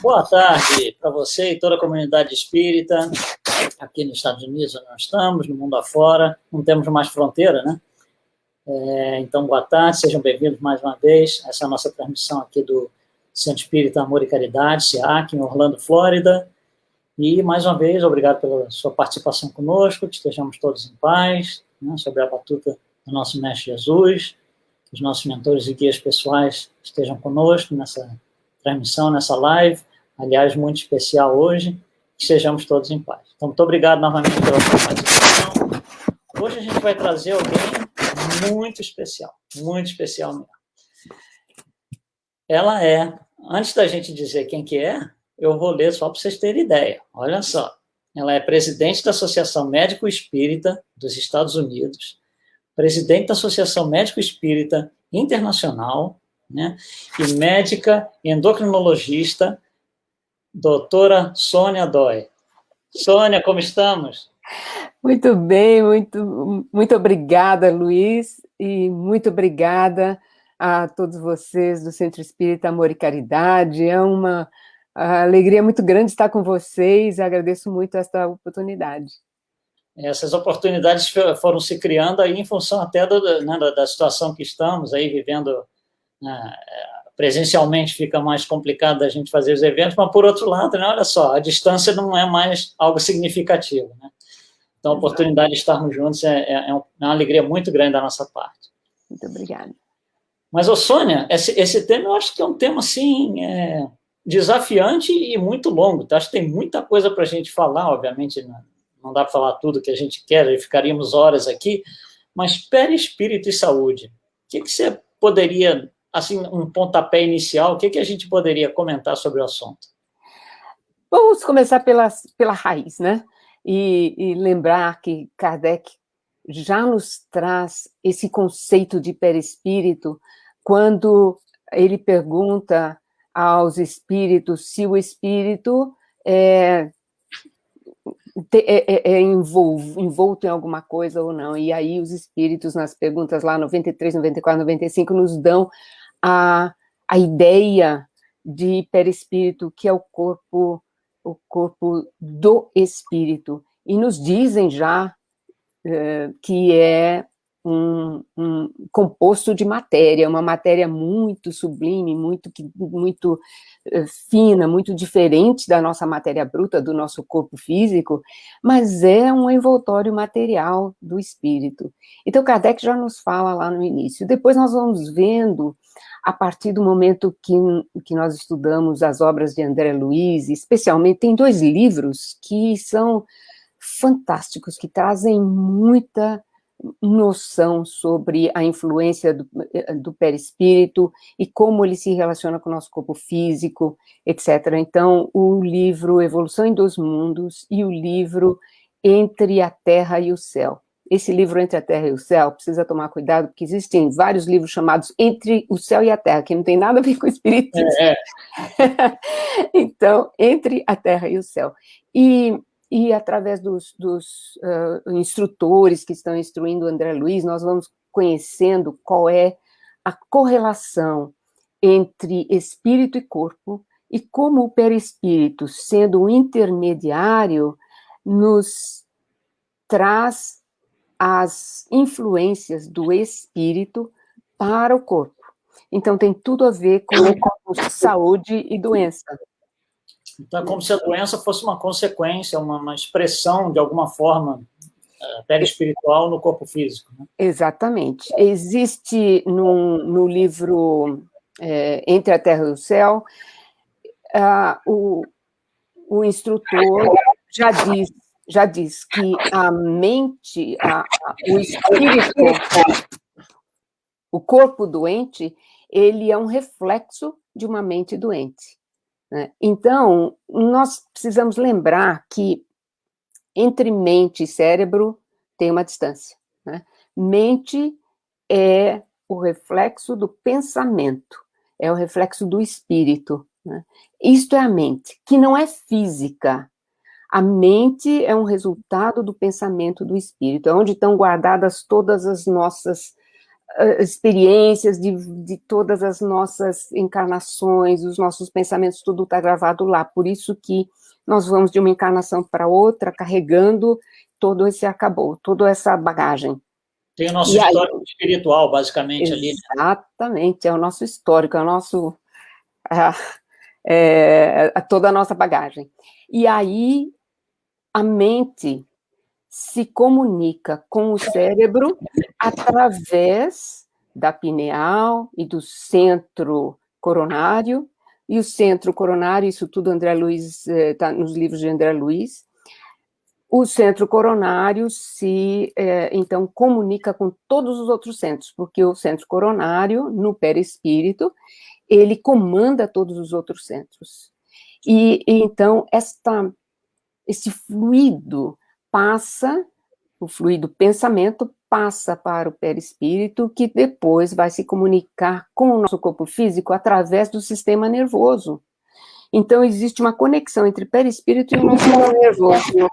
Boa tarde para você e toda a comunidade espírita, aqui nos Estados Unidos, onde nós estamos, no mundo afora, não temos mais fronteira, né? Então, boa tarde, sejam bem-vindos mais uma vez a essa nossa transmissão aqui do Centro Espírita Amor e Caridade, SEAC, em Orlando, Flórida. E, mais uma vez, obrigado pela sua participação conosco, que estejamos todos em paz, né, sob a batuta do nosso Mestre Jesus, que os nossos mentores e guias pessoais estejam conosco nessa transmissão, nessa live, aliás, muito especial hoje, que sejamos todos em paz. Então, muito obrigado novamente pela sua participação. Hoje a gente vai trazer alguém muito especial mesmo. Ela é, antes da gente dizer quem que é, eu vou ler só para vocês terem ideia. Olha só, ela é presidente da Associação Médico Espírita dos Estados Unidos, presidente da Associação Médico Espírita Internacional, né, e médica endocrinologista, doutora Sônia Dói. Sônia, como estamos? Muito bem, muito obrigada, Luiz, e muito obrigada a todos vocês do Centro Espírita Amor e Caridade. É uma alegria muito grande estar com vocês, agradeço muito esta oportunidade. Essas oportunidades foram se criando aí em função até da situação que estamos aí vivendo, presencialmente fica mais complicado da gente fazer os eventos, mas por outro lado, né, olha só, a distância não é mais algo significativo, né? Então a oportunidade de estarmos juntos é uma alegria muito grande da nossa parte. Muito obrigada. Mas, Sônia, esse tema eu acho que é um tema, assim, desafiante e muito longo, tá? Acho que tem muita coisa para a gente falar, obviamente, não dá para falar tudo que a gente quer, ficaríamos horas aqui, mas perispírito e saúde, o que você poderia, assim, um pontapé inicial, o que a gente poderia comentar sobre o assunto? Vamos começar pela raiz, né? E lembrar que Kardec já nos traz esse conceito de perispírito quando ele pergunta aos espíritos se o espírito é envolto em alguma coisa ou não. E aí os espíritos, nas perguntas lá 93, 94, 95, nos dão a ideia de perispírito, que é o corpo do espírito. E nos dizem já que é um composto de matéria, uma matéria muito sublime, muito fina, muito diferente da nossa matéria bruta, do nosso corpo físico, mas é um envoltório material do espírito. Então, Kardec já nos fala lá no início. Depois nós vamos vendo, a partir do momento que nós estudamos as obras de André Luiz, especialmente, tem 2 livros que são fantásticos, que trazem muita noção sobre a influência do perispírito e como ele se relaciona com o nosso corpo físico, etc. Então, o livro Evolução em 2 Mundos e o livro Entre a Terra e o Céu. Esse livro Entre a Terra e o Céu, precisa tomar cuidado, porque existem vários livros chamados Entre o Céu e a Terra, que não tem nada a ver com o espiritismo. Então, Entre a Terra e o Céu. E através dos instrutores que estão instruindo o André Luiz, nós vamos conhecendo qual é a correlação entre espírito e corpo, e como o perispírito, sendo um intermediário, nos traz as influências do espírito para o corpo. Então, tem tudo a ver com saúde e doença. Então, é como se a doença fosse uma consequência, uma expressão, de alguma forma, perispiritual no corpo físico. Né? Exatamente. Existe no livro Entre a Terra e o Céu, o instrutor já diz que a mente, o espírito, o corpo doente, ele é um reflexo de uma mente doente. Então, nós precisamos lembrar que entre mente e cérebro tem uma distância. Né? Mente é o reflexo do pensamento, é o reflexo do espírito. Né? Isto é a mente, que não é física. A mente é um resultado do pensamento do espírito, é onde estão guardadas todas as nossas experiências de todas as nossas encarnações, os nossos pensamentos, tudo está gravado lá. Por isso que nós vamos de uma encarnação para outra, carregando todo esse arcabouço, toda essa bagagem. Tem o nosso histórico espiritual, basicamente, ali. Exatamente, é o nosso histórico, é o nosso... toda a nossa bagagem. E aí, a mente se comunica com o cérebro através da pineal e do centro coronário, e o centro coronário, isso tudo André Luiz, está nos livros de André Luiz, o centro coronário então, comunica com todos os outros centros, porque o centro coronário, no perispírito, ele comanda todos os outros centros. E então, esse fluido passa, o fluido pensamento passa para o perispírito, que depois vai se comunicar com o nosso corpo físico através do sistema nervoso. Então, existe uma conexão entre perispírito e o nosso sistema nervoso.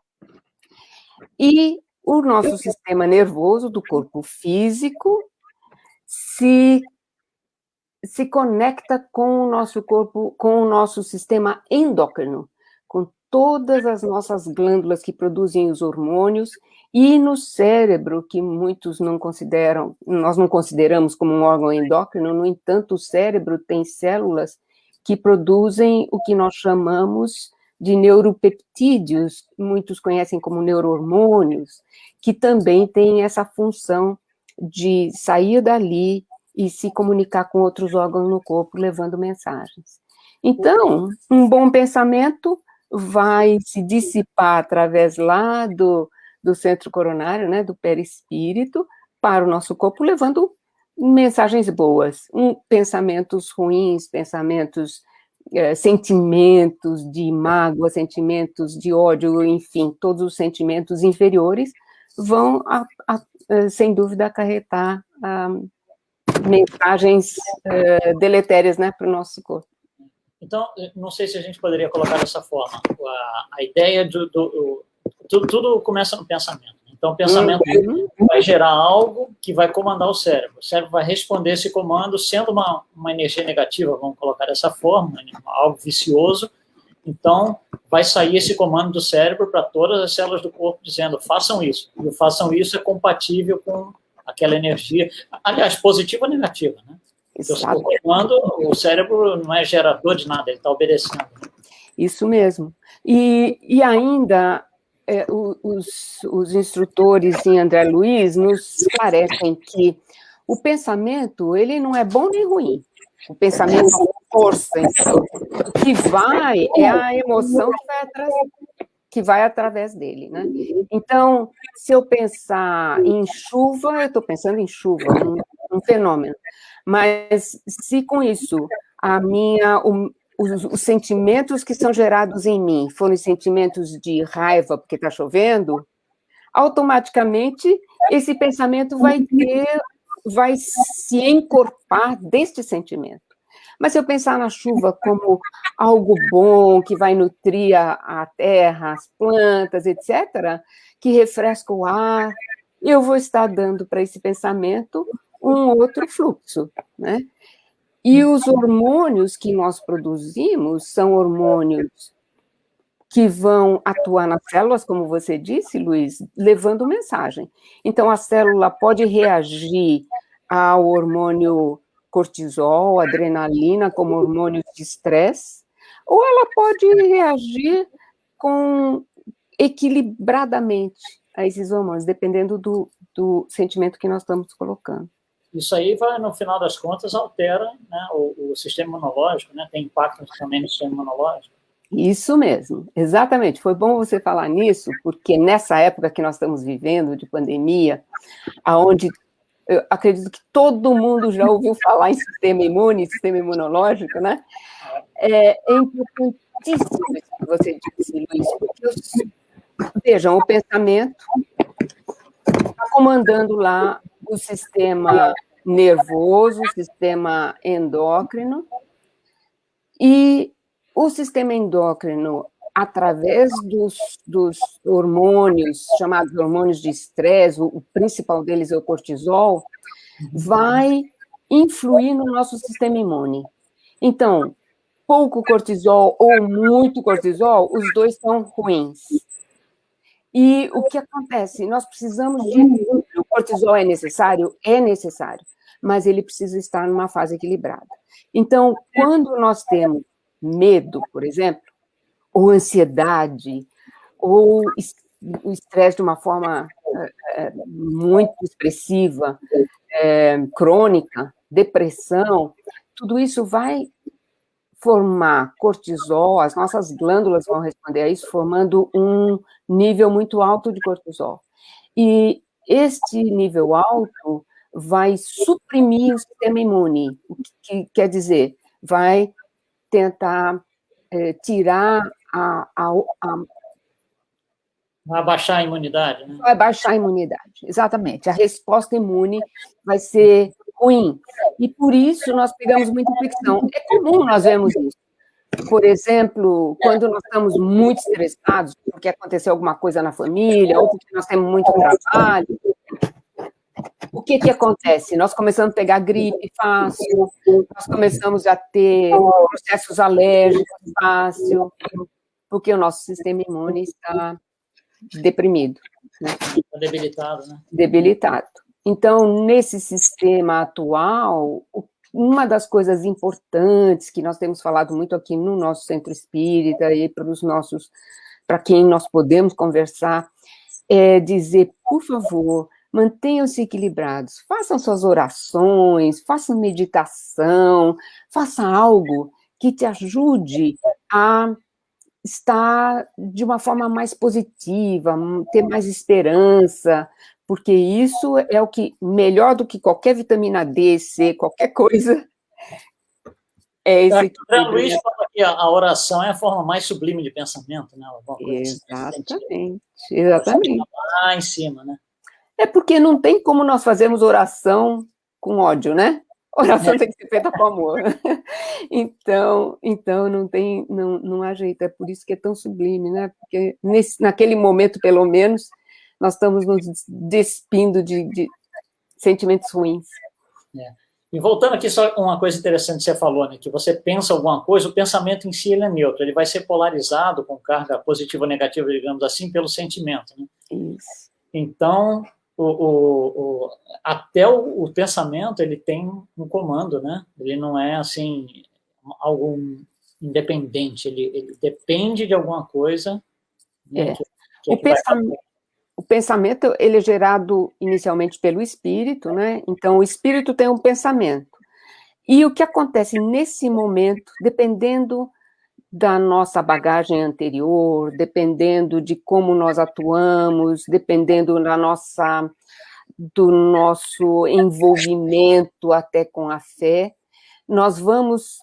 E o nosso sistema nervoso do corpo físico se conecta com o nosso corpo, com o nosso sistema endócrino, com todas as nossas glândulas que produzem os hormônios, e no cérebro, que muitos não consideram, nós não consideramos como um órgão endócrino, no entanto, o cérebro tem células que produzem o que nós chamamos de neuropeptídeos, muitos conhecem como neurohormônios, que também têm essa função de sair dali e se comunicar com outros órgãos no corpo, levando mensagens. Então, um bom pensamento vai se dissipar através lá do centro coronário, né, do perispírito, para o nosso corpo, levando mensagens boas, pensamentos ruins, pensamentos, sentimentos de mágoa, sentimentos de ódio, enfim, todos os sentimentos inferiores vão, sem dúvida, acarretar mensagens deletérias, né, para o nosso corpo. Então, não sei se a gente poderia colocar dessa forma. A ideia tudo começa no pensamento. Então, o pensamento vai gerar algo que vai comandar o cérebro. O cérebro vai responder esse comando sendo uma energia negativa, vamos colocar dessa forma, algo vicioso. Então, vai sair esse comando do cérebro para todas as células do corpo dizendo, façam isso. E o façam isso é compatível com aquela energia, aliás, positiva ou negativa, né? Então, quando o cérebro não é gerador de nada, ele está obedecendo. Isso mesmo. E ainda, os instrutores em André Luiz nos esclarecem que o pensamento, ele não é bom nem ruim. O pensamento é força, então. O que vai é a emoção que vai através dele, né? Então, se eu pensar em chuva, eu estou pensando em chuva, um fenômeno. Mas se com isso os sentimentos que são gerados em mim forem sentimentos de raiva porque está chovendo, automaticamente esse pensamento vai se encorpar deste sentimento. Mas se eu pensar na chuva como algo bom, que vai nutrir a terra, as plantas, etc., que refresca o ar, eu vou estar dando para esse pensamento um outro fluxo, né? E os hormônios que nós produzimos são hormônios que vão atuar nas células, como você disse, Luiz, levando mensagem. Então, a célula pode reagir ao hormônio cortisol, adrenalina, como hormônios de estresse, ou ela pode reagir equilibradamente a esses hormônios, dependendo do sentimento que nós estamos colocando. Isso aí vai, no final das contas, altera, né, o sistema imunológico, né, tem impacto também no sistema imunológico. Isso mesmo, exatamente. Foi bom você falar nisso, porque nessa época que nós estamos vivendo, de pandemia, onde eu acredito que todo mundo já ouviu falar em sistema imune, sistema imunológico, né? É importantíssimo isso que você disse, Luiz, porque, vejam, o pensamento está comandando lá o sistema nervoso, o sistema endócrino, e o sistema endócrino, através dos hormônios, chamados hormônios de estresse, o principal deles é o cortisol, vai influir no nosso sistema imune. Então, pouco cortisol ou muito cortisol, os dois são ruins. E o que acontece? Nós precisamos de equilíbrio. O cortisol é necessário? É necessário, mas ele precisa estar numa fase equilibrada. Então, quando nós temos medo, por exemplo, ou ansiedade, ou o estresse de uma forma muito expressiva, crônica, depressão, tudo isso vai formar cortisol, as nossas glândulas vão responder a isso, formando um nível muito alto de cortisol. E este nível alto vai suprimir o sistema imune, o que quer dizer, vai tentar tirar Vai baixar a imunidade, né? Vai baixar a imunidade, exatamente. A resposta imune vai ser ruim. E por isso nós pegamos muita infecção. É comum nós vermos isso. Por exemplo, quando nós estamos muito estressados, porque aconteceu alguma coisa na família, ou porque nós temos muito trabalho, o que acontece? Nós começamos a pegar gripe fácil, nós começamos a ter processos alérgicos fácil, porque o nosso sistema imune está deprimido. Né? Debilitado, né? Debilitado. Então, nesse sistema atual, uma das coisas importantes que nós temos falado muito aqui no nosso centro espírita e para quem nós podemos conversar, é dizer, por favor, mantenham-se equilibrados, façam suas orações, façam meditação, faça algo que te ajude a estar de uma forma mais positiva, ter mais esperança, porque isso é o que, melhor do que qualquer vitamina D, C, qualquer coisa, é esse equilíbrio. Luiz fala que a oração é a forma mais sublime de pensamento, né? Exatamente, exatamente. Lá em cima, né? É porque não tem como nós fazermos oração com ódio, né? Oração tem que ser feita com amor. Então não há jeito, é por isso que é tão sublime, né? Porque naquele momento, pelo menos, nós estamos nos despindo de sentimentos ruins. E voltando aqui, só uma coisa interessante que você falou, né? Que você pensa alguma coisa, o pensamento em si ele é neutro, ele vai ser polarizado com carga positiva ou negativa, digamos assim, pelo sentimento, né? Isso. Então, até o pensamento, ele tem um comando, né? Ele não é, assim, algo independente, ele depende de alguma coisa. Né, o pensamento, ele é gerado inicialmente pelo espírito, né? Então, o espírito tem um pensamento. E o que acontece nesse momento, dependendo da nossa bagagem anterior, dependendo de como nós atuamos, dependendo do nosso envolvimento até com a fé, nós vamos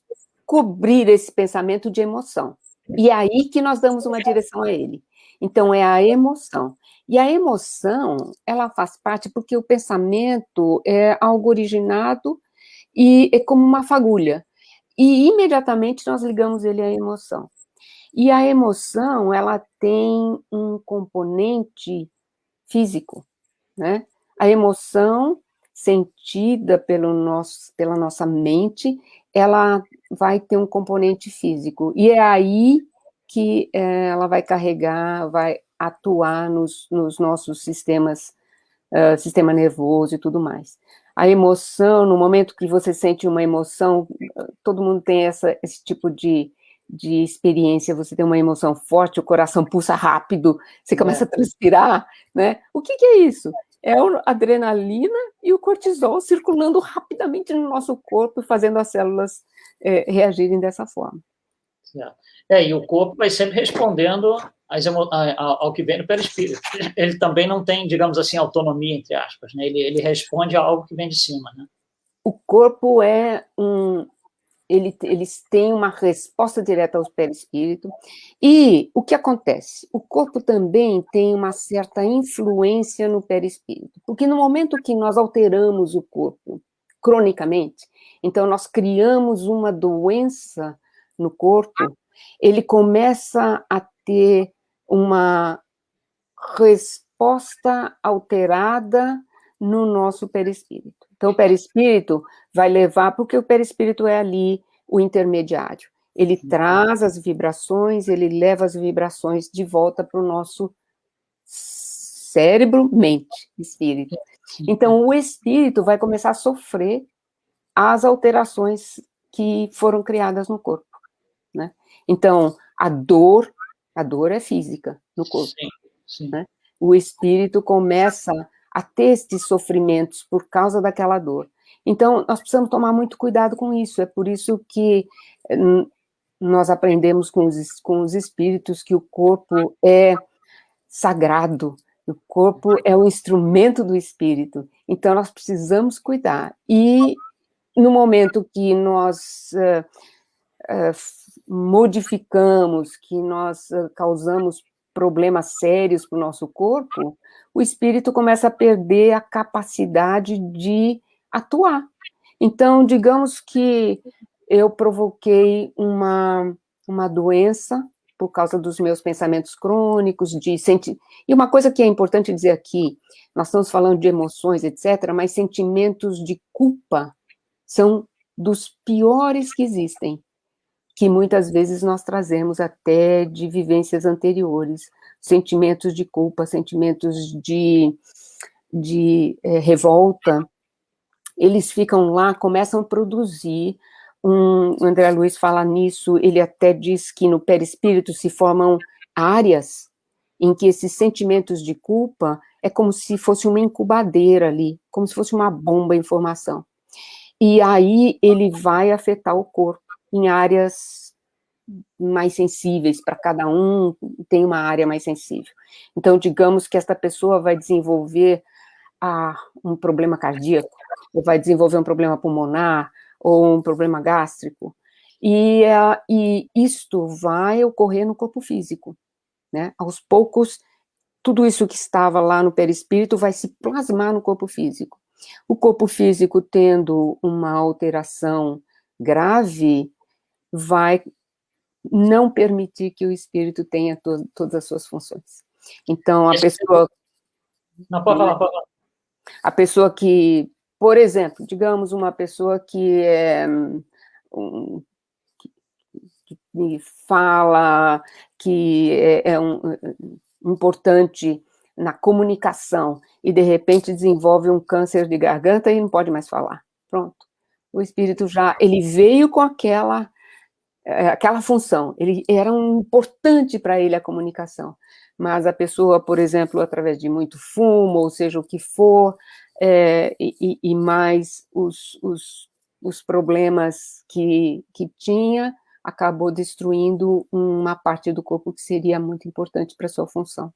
cobrir esse pensamento de emoção. E é aí que nós damos uma direção a ele. Então, é a emoção. E a emoção, ela faz parte porque o pensamento é algo originado e é como uma fagulha. E imediatamente nós ligamos ele à emoção. E a emoção, ela tem um componente físico, né? A emoção sentida pela nossa mente, ela vai ter um componente físico. E é aí que ela vai carregar, vai atuar nos nossos sistemas, sistema nervoso e tudo mais. A emoção, no momento que você sente uma emoção, todo mundo tem esse tipo de experiência, você tem uma emoção forte, o coração pulsa rápido, você começa a transpirar, né? O que é isso? É a adrenalina e o cortisol circulando rapidamente no nosso corpo, fazendo as células reagirem dessa forma. E o corpo vai sempre respondendo ao que vem do perispírito. Ele também não tem, digamos assim, autonomia, entre aspas, né? Ele responde a algo que vem de cima, né? O corpo eles têm uma resposta direta ao perispírito. E o que acontece? O corpo também tem uma certa influência no perispírito, porque no momento que nós alteramos o corpo cronicamente, então nós criamos uma doença no corpo, ele começa a ter uma resposta alterada no nosso perispírito. Então, o perispírito vai levar, porque o perispírito é ali o intermediário. Ele traz as vibrações, ele leva as vibrações de volta para o nosso cérebro, mente, espírito. Então, o espírito vai começar a sofrer as alterações que foram criadas no corpo, né? Então, a dor é física no corpo, Sim, sim. né? O espírito começa a ter esses sofrimentos por causa daquela dor. Então, nós precisamos tomar muito cuidado com isso, é por isso que nós aprendemos com os espíritos que o corpo é sagrado, o corpo é o instrumento do espírito, então nós precisamos cuidar. E no momento que nós modificamos, que nós causamos problemas sérios para o nosso corpo, o espírito começa a perder a capacidade de atuar. Então, digamos que eu provoquei uma doença por causa dos meus pensamentos crônicos, e uma coisa que é importante dizer aqui, nós estamos falando de emoções, etc., mas sentimentos de culpa são dos piores que existem, que muitas vezes nós trazemos até de vivências anteriores, sentimentos de culpa, sentimentos de revolta, eles ficam lá, começam a produzir, o André Luiz fala nisso, ele até diz que no perispírito se formam áreas em que esses sentimentos de culpa é como se fosse uma incubadeira ali, como se fosse uma bomba em formação. E aí ele vai afetar o corpo em áreas mais sensíveis, para cada um tem uma área mais sensível. Então, digamos que esta pessoa vai desenvolver um problema cardíaco, ou vai desenvolver um problema pulmonar, ou um problema gástrico, e isto vai ocorrer no corpo físico, né? Aos poucos, tudo isso que estava lá no perispírito vai se plasmar no corpo físico. O corpo físico, tendo uma alteração grave, vai não permitir que o espírito tenha todas as suas funções. Então, a pessoa... Não, pode falar, pode falar. A pessoa que, por exemplo, digamos uma pessoa que que fala, que é importante na comunicação, e de repente desenvolve um câncer de garganta e não pode mais falar. Pronto. O espírito ele veio com aquela função, ele era importante para ele a comunicação, mas a pessoa, por exemplo, através de muito fumo, ou seja, o que for, e mais os problemas que tinha, acabou destruindo uma parte do corpo que seria muito importante para a sua função.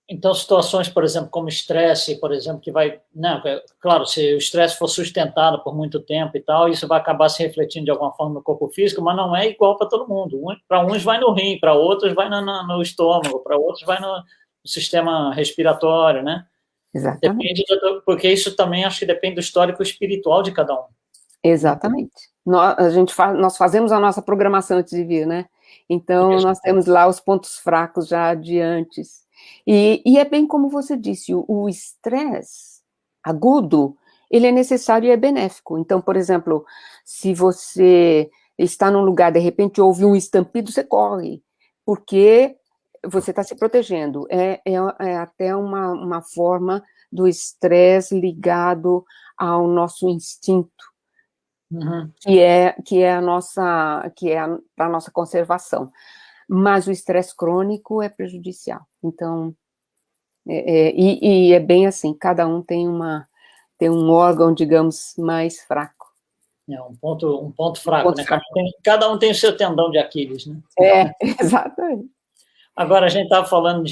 Então, situações, por exemplo, como estresse, por exemplo, que vai... Não, claro, se o estresse for sustentado por muito tempo e tal, isso vai acabar se refletindo de alguma forma no corpo físico, mas não é igual para todo mundo. Para uns vai no rim, para outros vai no estômago, para outros vai no sistema respiratório, né? Exatamente. Porque isso também acho que depende do histórico espiritual de cada um. Exatamente. Nós fazemos a nossa programação antes de vir, né? Então, nós temos lá os pontos fracos já de antes. E é bem como você disse, o estresse agudo, ele é necessário e é benéfico. Então, por exemplo, se você está num lugar, de repente ouve um estampido, você corre, porque você está se protegendo. É até uma forma do estresse ligado ao nosso instinto, que é a nossa conservação. Mas o estresse crônico é prejudicial. Então, é bem assim, cada um tem um órgão, digamos, mais fraco. É um ponto fraco, né? Cada um tem o seu tendão de Aquiles, né? Exatamente. Agora, a gente estava falando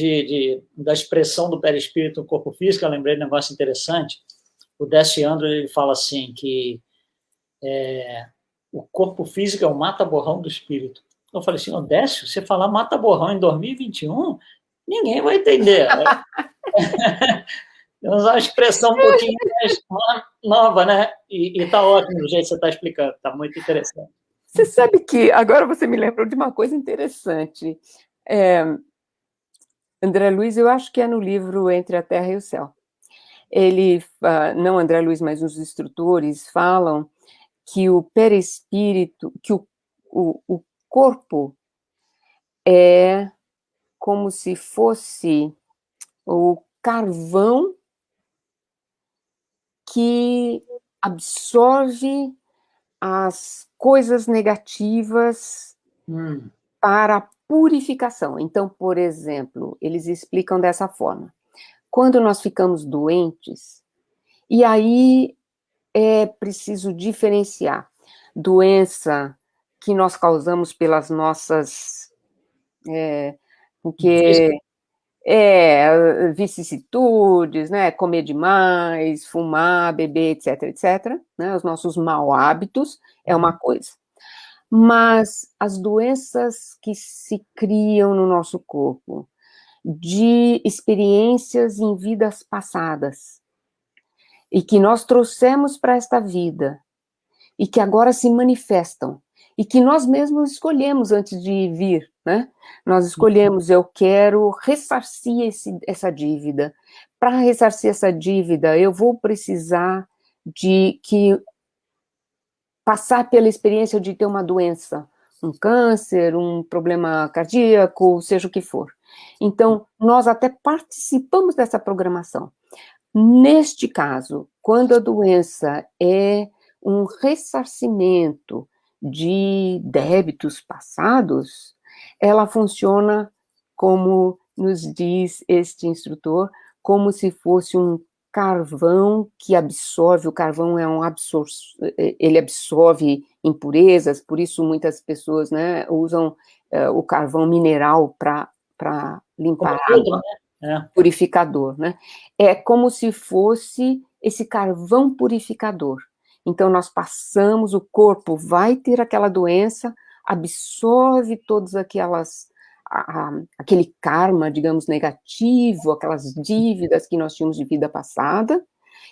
da expressão do perispírito no corpo físico, eu lembrei de um negócio interessante. O Décio Andro, ele fala assim, que o corpo físico é o mata-borrão do espírito. Eu falei assim, Décio, você falar mata-borrão em 2021, ninguém vai entender. Temos uma expressão um pouquinho mais nova, né? E está ótimo do jeito que você está explicando, está muito interessante. Você sabe que, agora você me lembrou de uma coisa interessante. André Luiz, eu acho que é no livro Entre a Terra e o Céu. não André Luiz, mas os instrutores falam que o perispírito, que o corpo é como se fosse o carvão que absorve as coisas negativas para a purificação. Então, por exemplo, eles explicam dessa forma. Quando nós ficamos doentes, e aí é preciso diferenciar doença que nós causamos pelas nossas, vicissitudes, né, comer demais, fumar, beber, etc, etc, né, os nossos mau hábitos é uma coisa. Mas as doenças que se criam no nosso corpo, de experiências em vidas passadas, e que nós trouxemos para esta vida, e que agora se manifestam, e que nós mesmos escolhemos antes de vir, né? Nós escolhemos, eu quero ressarcir essa dívida. Para ressarcir essa dívida, eu vou precisar de passar pela experiência de ter uma doença, um câncer, um problema cardíaco, seja o que for. Então, nós até participamos dessa programação. Neste caso, quando a doença é um ressarcimento de débitos passados, ela funciona, como nos diz este instrutor, como se fosse um carvão que absorve, o carvão ele absorve impurezas, por isso muitas pessoas, né, usam o carvão mineral para limpar a água, purificador, né? É como se fosse esse carvão purificador. Então, nós passamos, o corpo vai ter aquela doença, absorve todas aquele karma, digamos, negativo, aquelas dívidas que nós tínhamos de vida passada,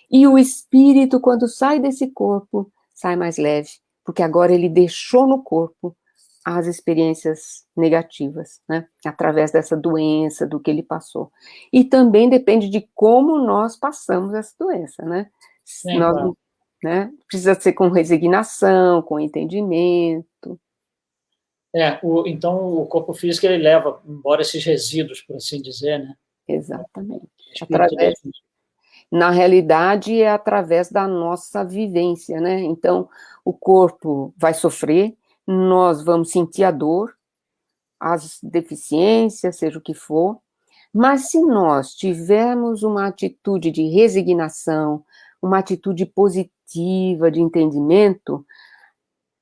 e o espírito, quando sai desse corpo, sai mais leve, porque agora ele deixou no corpo as experiências negativas, né, através dessa doença, do que ele passou. E também depende de como nós passamos essa doença, né? Sim, claro. Né? Precisa ser com resignação, com entendimento. Então o corpo físico ele leva embora esses resíduos, por assim dizer, né? Exatamente. Na realidade, é através da nossa vivência, né? Então, o corpo vai sofrer, nós vamos sentir a dor, as deficiências, seja o que for, mas se nós tivermos uma atitude de resignação, uma atitude positiva, de entendimento,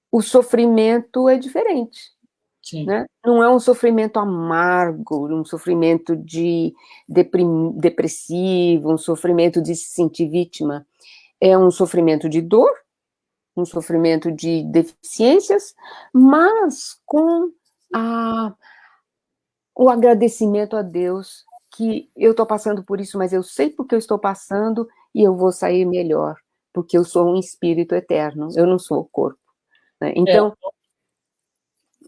o sofrimento é diferente. Sim. Né? Não é um sofrimento amargo, um sofrimento depressivo, um sofrimento de se sentir vítima. É um sofrimento de dor, um sofrimento de deficiências, mas com o agradecimento a Deus que eu estou passando por isso, mas eu sei porque eu estou passando e eu vou sair melhor, porque eu sou um espírito eterno, eu não sou o corpo. Né? Então,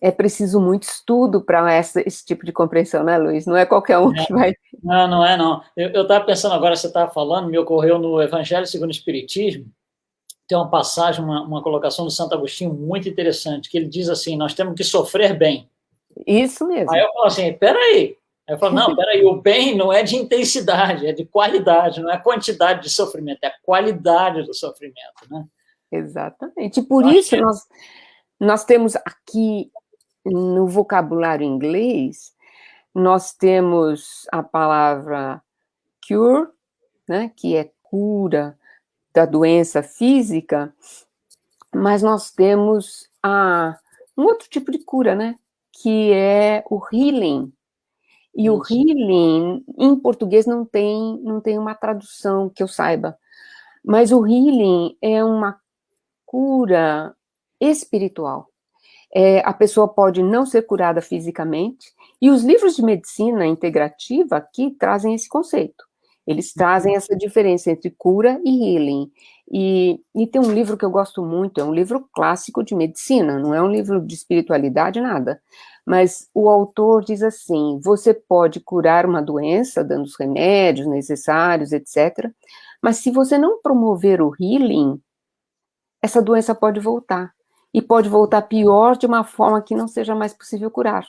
é preciso muito estudo para esse tipo de compreensão, né, Luiz? Não é qualquer um que vai... Não é, não. Eu estava pensando agora, você estava falando, me ocorreu no Evangelho segundo o Espiritismo, tem uma passagem, uma colocação do Santo Agostinho muito interessante, que ele diz assim, nós temos que sofrer bem. Isso mesmo. Aí eu falo assim, peraí. Aí eu falo, não, peraí, o bem não é de intensidade, é de qualidade, não é quantidade de sofrimento, é a qualidade do sofrimento, né? Exatamente. E por isso nós temos aqui, no vocabulário inglês, nós temos a palavra cure, né, que é cura da doença física, mas nós temos um outro tipo de cura, né, que é o healing. E o healing, em português, não tem uma tradução que eu saiba, mas o healing é uma cura espiritual. A pessoa pode não ser curada fisicamente, e os livros de medicina integrativa aqui trazem esse conceito. Eles trazem essa diferença entre cura e healing. E tem um livro que eu gosto muito, é um livro clássico de medicina, não é um livro de espiritualidade, nada. Mas o autor diz assim, você pode curar uma doença dando os remédios necessários, etc., Mas se você não promover o healing, essa doença pode voltar. E pode voltar pior de uma forma que não seja mais possível curar.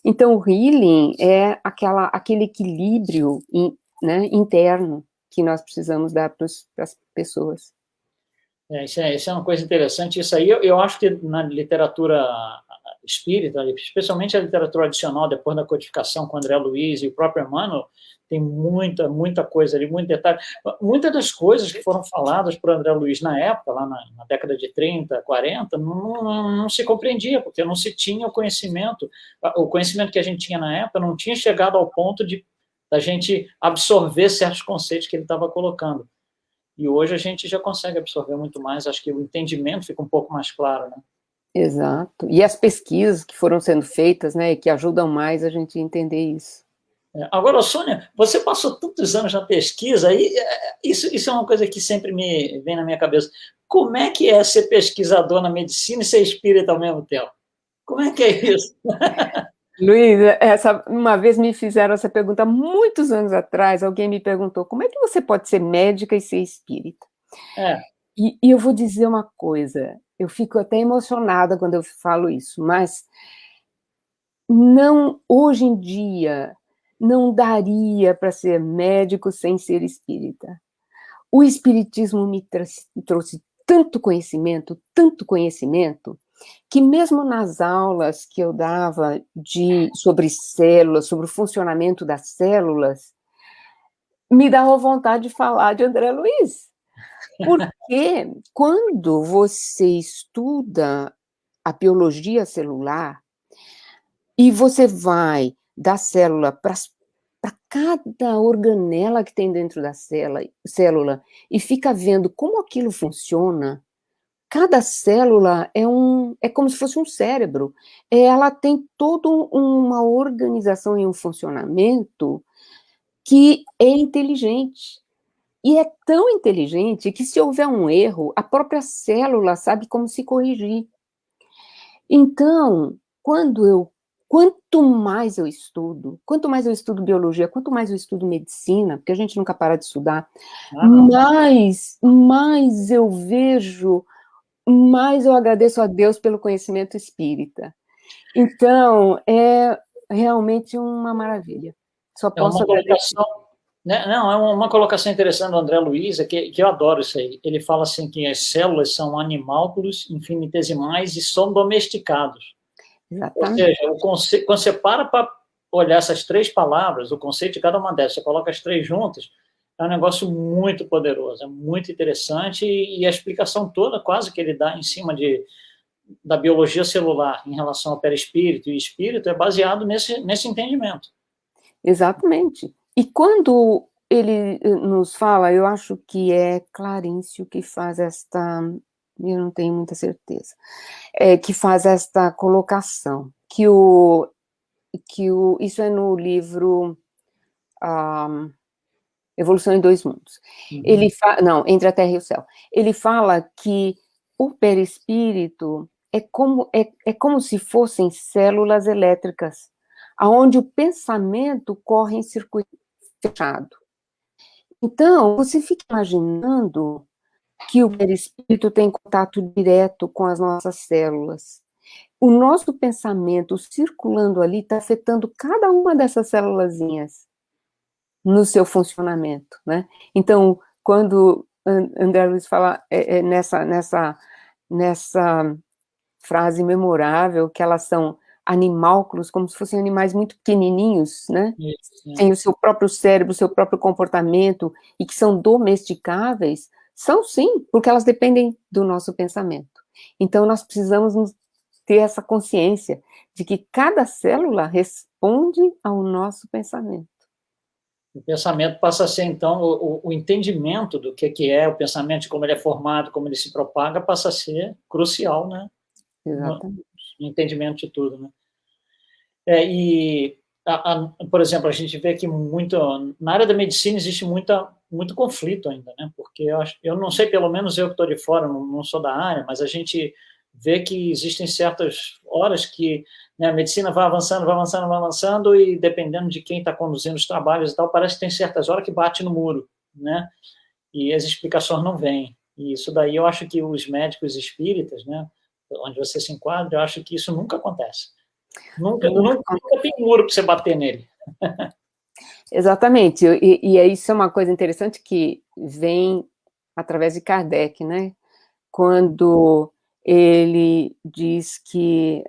Então, o healing é aquele equilíbrio né, interno que nós precisamos dar para as pessoas. Isso é uma coisa interessante. Isso aí eu acho que na literatura espírita, especialmente a literatura tradicional, depois da codificação com André Luiz e o próprio Emmanuel, tem muita coisa ali, muito detalhe. Muitas das coisas que foram faladas por André Luiz na época, lá na década de 30, 40, não se compreendia, porque não se tinha o conhecimento que a gente tinha na época não tinha chegado ao ponto da gente absorver certos conceitos que ele estava colocando. E hoje a gente já consegue absorver muito mais, acho que o entendimento fica um pouco mais claro, né? Exato. E as pesquisas que foram sendo feitas, né, que ajudam mais a gente a entender isso. Agora, Sônia, você passou tantos anos na pesquisa, e isso é uma coisa que sempre me vem na minha cabeça. Como é que é ser pesquisador na medicina e ser espírita ao mesmo tempo? Como é que é isso? Luiz, uma vez me fizeram essa pergunta, muitos anos atrás, alguém me perguntou, como é que você pode ser médica e ser espírita? E eu vou dizer uma coisa, eu fico até emocionada quando eu falo isso, mas não, hoje em dia, não daria para ser médico sem ser espírita. O espiritismo me trouxe tanto conhecimento, que mesmo nas aulas que eu dava sobre células, sobre o funcionamento das células, me dava vontade de falar de André Luiz. Porque quando você estuda a biologia celular e você vai da célula para cada organela que tem dentro da célula e fica vendo como aquilo funciona, cada célula é como se fosse um cérebro. Ela tem toda uma organização e um funcionamento que é inteligente. E é tão inteligente que, se houver um erro, a própria célula sabe como se corrigir. Então, quanto mais eu estudo biologia, quanto mais eu estudo medicina, porque a gente nunca para de estudar, mais eu vejo, mais eu agradeço a Deus pelo conhecimento espírita. Então, é realmente uma maravilha. Só posso agradecer. Não, é uma colocação interessante do André Luiz, que eu adoro isso aí. Ele fala assim que as células são animálculos infinitesimais e são domesticados. Exatamente. Ou seja, quando você para olhar essas três palavras, o conceito de cada uma dessas, você coloca as três juntas, é um negócio muito poderoso, é muito interessante, e a explicação toda quase que ele dá em cima da biologia celular em relação ao perispírito e espírito é baseado nesse entendimento. Exatamente. E quando ele nos fala, eu acho que é Clarencio que faz eu não tenho muita certeza, que faz esta colocação, isso é no livro Evolução em Dois Mundos. Uhum. Entre a Terra e o Céu. Ele fala que o perispírito é como se fossem células elétricas, aonde o pensamento corre em circuito fechado. Então, você fica imaginando que o perispírito tem contato direto com as nossas células. O nosso pensamento circulando ali está afetando cada uma dessas célulazinhas no seu funcionamento, né? Então, quando André Luiz fala nessa frase memorável, que elas são animálculos, como se fossem animais muito pequenininhos, né? Isso. Tem o seu próprio cérebro, o seu próprio comportamento, e que são domesticáveis, são sim, porque elas dependem do nosso pensamento. Então, nós precisamos ter essa consciência de que cada célula responde ao nosso pensamento. O pensamento passa a ser, então, o entendimento do que é o pensamento, de como ele é formado, como ele se propaga, passa a ser crucial, né? Exatamente. No entendimento de tudo, né? Por exemplo, a gente vê que na área da medicina existe muito conflito ainda, né? Porque eu não sei, pelo menos eu que estou de fora, não sou da área, mas a gente vê que existem certas horas que, né, a medicina vai avançando, e dependendo de quem está conduzindo os trabalhos e tal, parece que tem certas horas que bate no muro, né? e as explicações não vêm. E isso daí eu acho que os médicos espíritas, né, onde você se enquadra, eu acho que isso nunca acontece. Nunca tem muro para você bater nele. Exatamente, e isso é uma coisa interessante que vem através de Kardec, né? Quando ele diz que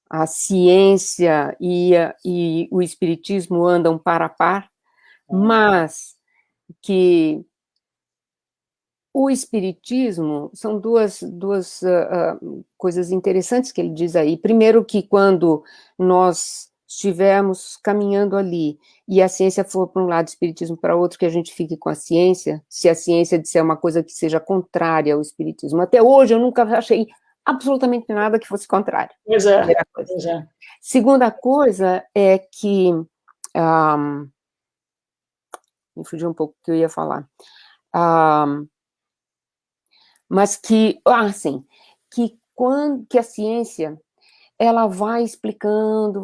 a ciência e o espiritismo andam par a par, mas que o espiritismo são duas coisas interessantes que ele diz aí. Primeiro, que quando nós estivermos caminhando ali e a ciência for para um lado, o espiritismo para outro, que a gente fique com a ciência, se a ciência disser uma coisa que seja contrária ao espiritismo. Até hoje eu nunca achei absolutamente nada que fosse contrário. Pois é, pois é. Segunda coisa é que me fugiu um pouco o que eu ia falar. Mas que, sim, que a ciência, ela vai explicando,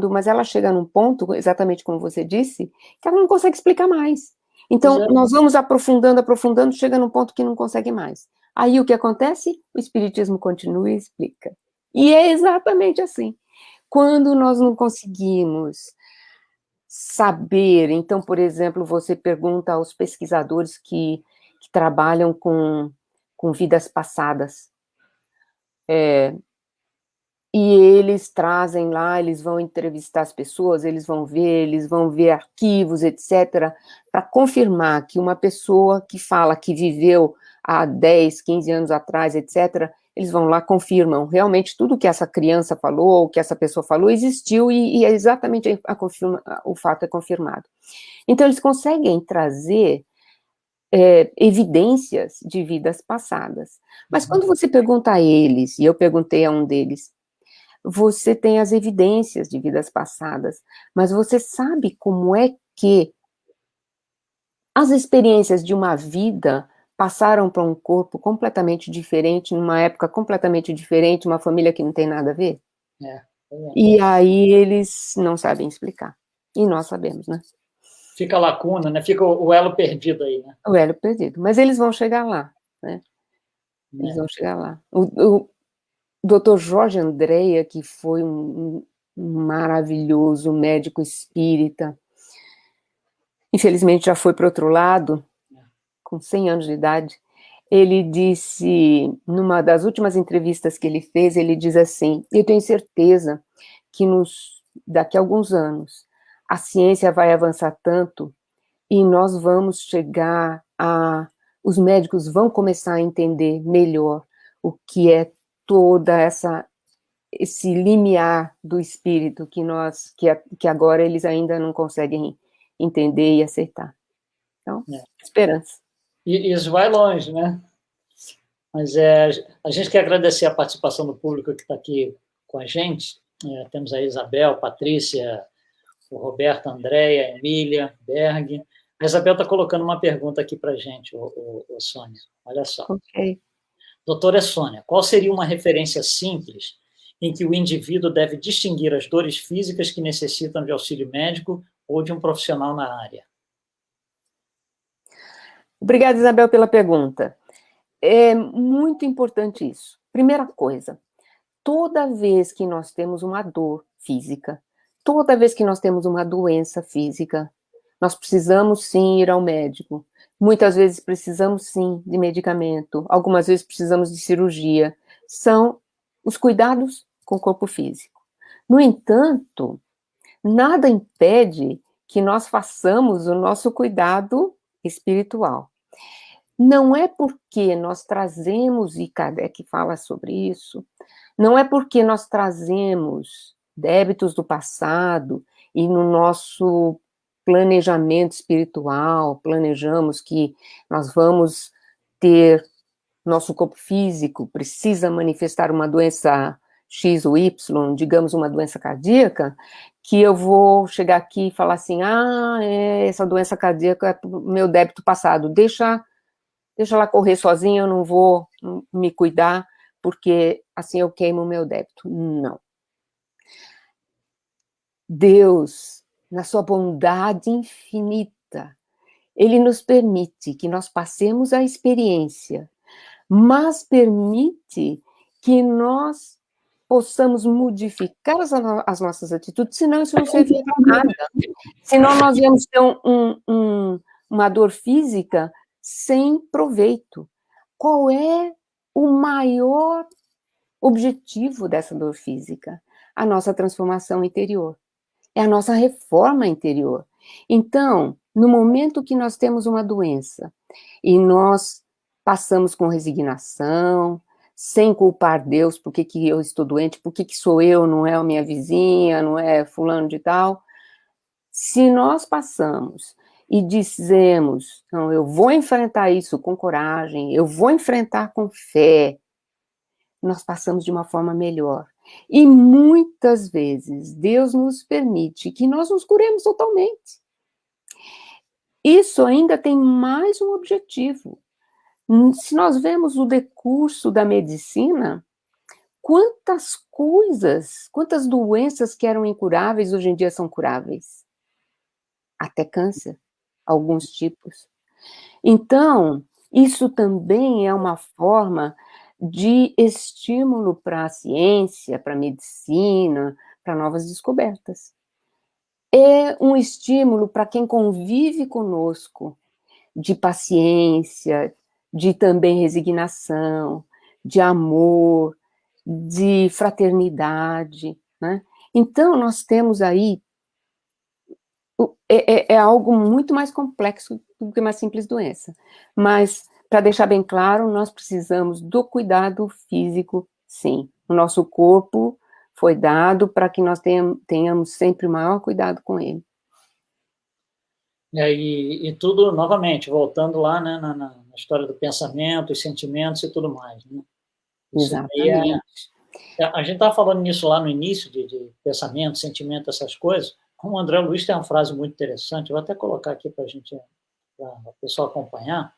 mas ela chega num ponto, exatamente como você disse, que ela não consegue explicar mais. Então, nós vamos aprofundando, chega num ponto que não consegue mais. Aí, o que acontece? O espiritismo continua e explica. E é exatamente assim. Quando nós não conseguimos saber, então, por exemplo, você pergunta aos pesquisadores que trabalham com vidas passadas, e eles trazem lá, eles vão entrevistar as pessoas, eles vão ver arquivos, etc., para confirmar que uma pessoa que fala que viveu há 10, 15 anos atrás, etc., eles vão lá, confirmam, realmente tudo que essa criança falou, que essa pessoa falou, existiu, e é exatamente o fato é confirmado. Então, eles conseguem trazer evidências de vidas passadas. Mas quando você pergunta a eles, e eu perguntei a um deles, você tem as evidências de vidas passadas, mas você sabe como é que as experiências de uma vida passaram para um corpo completamente diferente, numa época completamente diferente, uma família que não tem nada a ver? E aí eles não sabem explicar. E nós sabemos, né? Fica a lacuna, né? Fica o elo perdido aí, né? O elo perdido. Mas eles vão chegar lá, né? Eles vão chegar lá. O Dr. Jorge Andréa, que foi um maravilhoso médico espírita, infelizmente já foi para o outro lado, com 100 anos de idade, ele disse, numa das últimas entrevistas que ele fez, ele diz assim: eu tenho certeza que daqui a alguns anos a ciência vai avançar tanto e nós vamos chegar os médicos vão começar a entender melhor o que é toda esse limiar do espírito que agora eles ainda não conseguem entender e aceitar. Então, esperança. E isso vai longe, né? Mas a gente quer agradecer a participação do público que está aqui com a gente. Temos a Isabel, Patrícia, o Roberto, a Andréia, a Emília, Berg. A Isabel está colocando uma pergunta aqui para a gente, o Sônia. Olha só. Ok. Doutora Sônia, qual seria uma referência simples em que o indivíduo deve distinguir as dores físicas que necessitam de auxílio médico ou de um profissional na área? Obrigada, Isabel, pela pergunta. É muito importante isso. Primeira coisa, toda vez que nós temos uma dor física, toda vez que nós temos uma doença física, nós precisamos sim ir ao médico. Muitas vezes precisamos sim de medicamento, algumas vezes precisamos de cirurgia. São os cuidados com o corpo físico. No entanto, nada impede que nós façamos o nosso cuidado espiritual. Não é porque nós trazemos, e Kardec fala sobre isso, não é porque nós trazemos débitos do passado e no nosso planejamento espiritual, planejamos que nós vamos ter, nosso corpo físico precisa manifestar uma doença X ou Y, digamos uma doença cardíaca, que eu vou chegar aqui e falar assim, essa doença cardíaca é o meu débito passado, deixa ela correr sozinha, eu não vou me cuidar, porque assim eu queimo o meu débito. Não. Deus, na sua bondade infinita, ele nos permite que nós passemos a experiência, mas permite que nós possamos modificar as nossas atitudes, senão isso não serviria para nada. Senão nós íamos ter uma dor física sem proveito. Qual é o maior objetivo dessa dor física? A nossa transformação interior. É a nossa reforma interior. Então, no momento que nós temos uma doença e nós passamos com resignação, sem culpar Deus, por que eu estou doente, por que sou eu, não é a minha vizinha, não é fulano de tal. Se nós passamos e dizemos, não, eu vou enfrentar isso com coragem, eu vou enfrentar com fé, nós passamos de uma forma melhor. E muitas vezes Deus nos permite que nós nos curemos totalmente. Isso ainda tem mais um objetivo. Se nós vemos o decurso da medicina, quantas coisas, quantas doenças que eram incuráveis hoje em dia são curáveis. Até câncer, alguns tipos. Então, isso também é uma forma de estímulo para a ciência, para a medicina, para novas descobertas. É um estímulo para quem convive conosco, de paciência, de também resignação, de amor, de fraternidade, né? Então, nós temos aí é algo muito mais complexo do que uma simples doença. Mas, para deixar bem claro, nós precisamos do cuidado físico, sim. O nosso corpo foi dado para que nós tenhamos sempre o maior cuidado com ele. E tudo, novamente, voltando lá, né, na história do pensamento, os sentimentos e tudo mais. Né? Isso Exatamente. a gente estava falando nisso lá no início, de pensamento, sentimento, essas coisas. O André Luiz tem uma frase muito interessante, eu vou até colocar aqui para o pessoal acompanhar.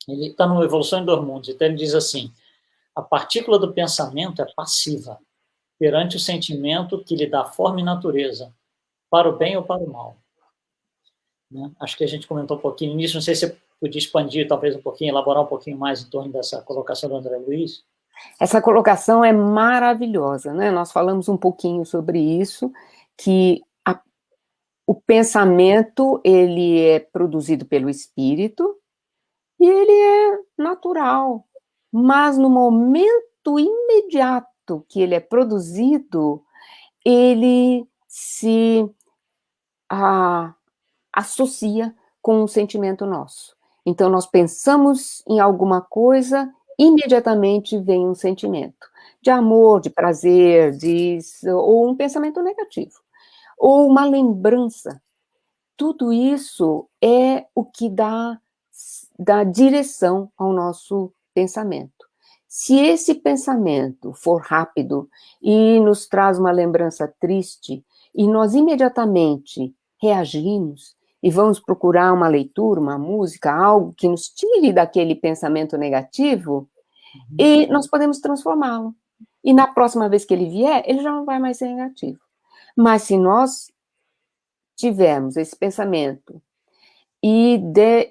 Ele está no Evolução em Dois Mundos, então ele diz assim: a partícula do pensamento é passiva perante o sentimento que lhe dá forma e natureza, para o bem ou para o mal. Né? Acho que a gente comentou um pouquinho nisso, não sei se você podia expandir talvez um pouquinho, elaborar um pouquinho mais em torno dessa colocação do André Luiz. Essa colocação é maravilhosa, né? Nós falamos um pouquinho sobre isso, que o pensamento, ele é produzido pelo espírito, e ele é natural, mas no momento imediato que ele é produzido, ele se associa com um sentimento nosso. Então, nós pensamos em alguma coisa, imediatamente vem um sentimento de amor, de prazer, ou um pensamento negativo, ou uma lembrança. Tudo isso é o que dá direção ao nosso pensamento. Se esse pensamento for rápido e nos traz uma lembrança triste, e nós imediatamente reagimos e vamos procurar uma leitura, uma música, algo que nos tire daquele pensamento negativo, e nós podemos transformá-lo. E na próxima vez que ele vier, ele já não vai mais ser negativo. Mas se nós tivermos esse pensamento e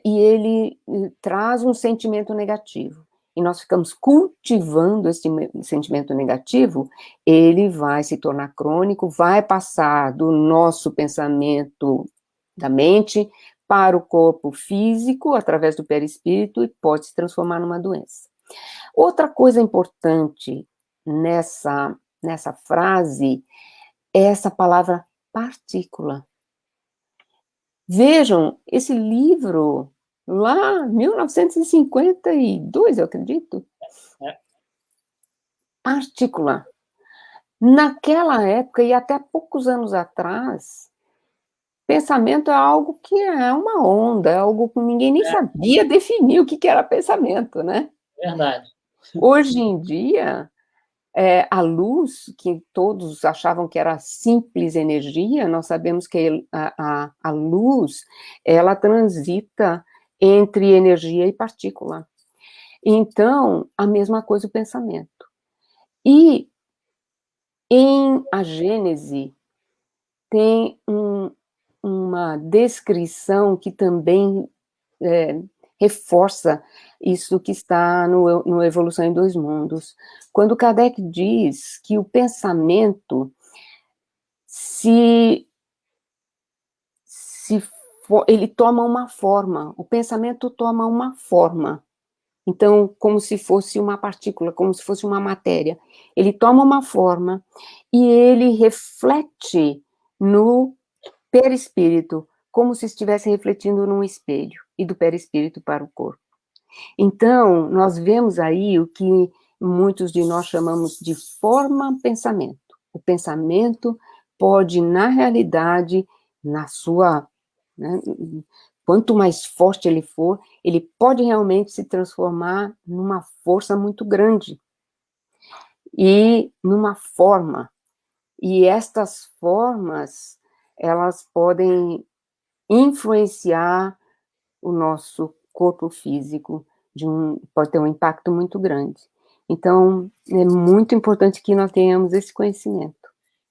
ele traz um sentimento negativo, e nós ficamos cultivando esse sentimento negativo, ele vai se tornar crônico, vai passar do nosso pensamento da mente para o corpo físico, através do perispírito, e pode se transformar numa doença. Outra coisa importante nessa frase é essa palavra partícula. Vejam, esse livro, lá, 1952, eu acredito. Partícula. Naquela época, e até poucos anos atrás, pensamento é algo que é uma onda, é algo que ninguém nem sabia definir o que era pensamento, né? Verdade. Hoje em dia, a luz, que todos achavam que era simples energia, nós sabemos que a luz, ela transita entre energia e partícula. Então, a mesma coisa o pensamento. E em a Gênese tem uma descrição que também reforça isso que está no Evolução em Dois Mundos. Quando Kardec diz que o pensamento, ele toma uma forma, o pensamento toma uma forma. Então, como se fosse uma partícula, como se fosse uma matéria. Ele toma uma forma e ele reflete no perispírito, como se estivesse refletindo num espelho, e do perispírito para o corpo. Então, nós vemos aí o que muitos de nós chamamos de forma-pensamento. O pensamento pode, na realidade, na sua... né, quanto mais forte ele for, ele pode realmente se transformar numa força muito grande e numa forma. E estas formas, elas podem influenciar o nosso corpo físico, pode ter um impacto muito grande. Então, é muito importante que nós tenhamos esse conhecimento.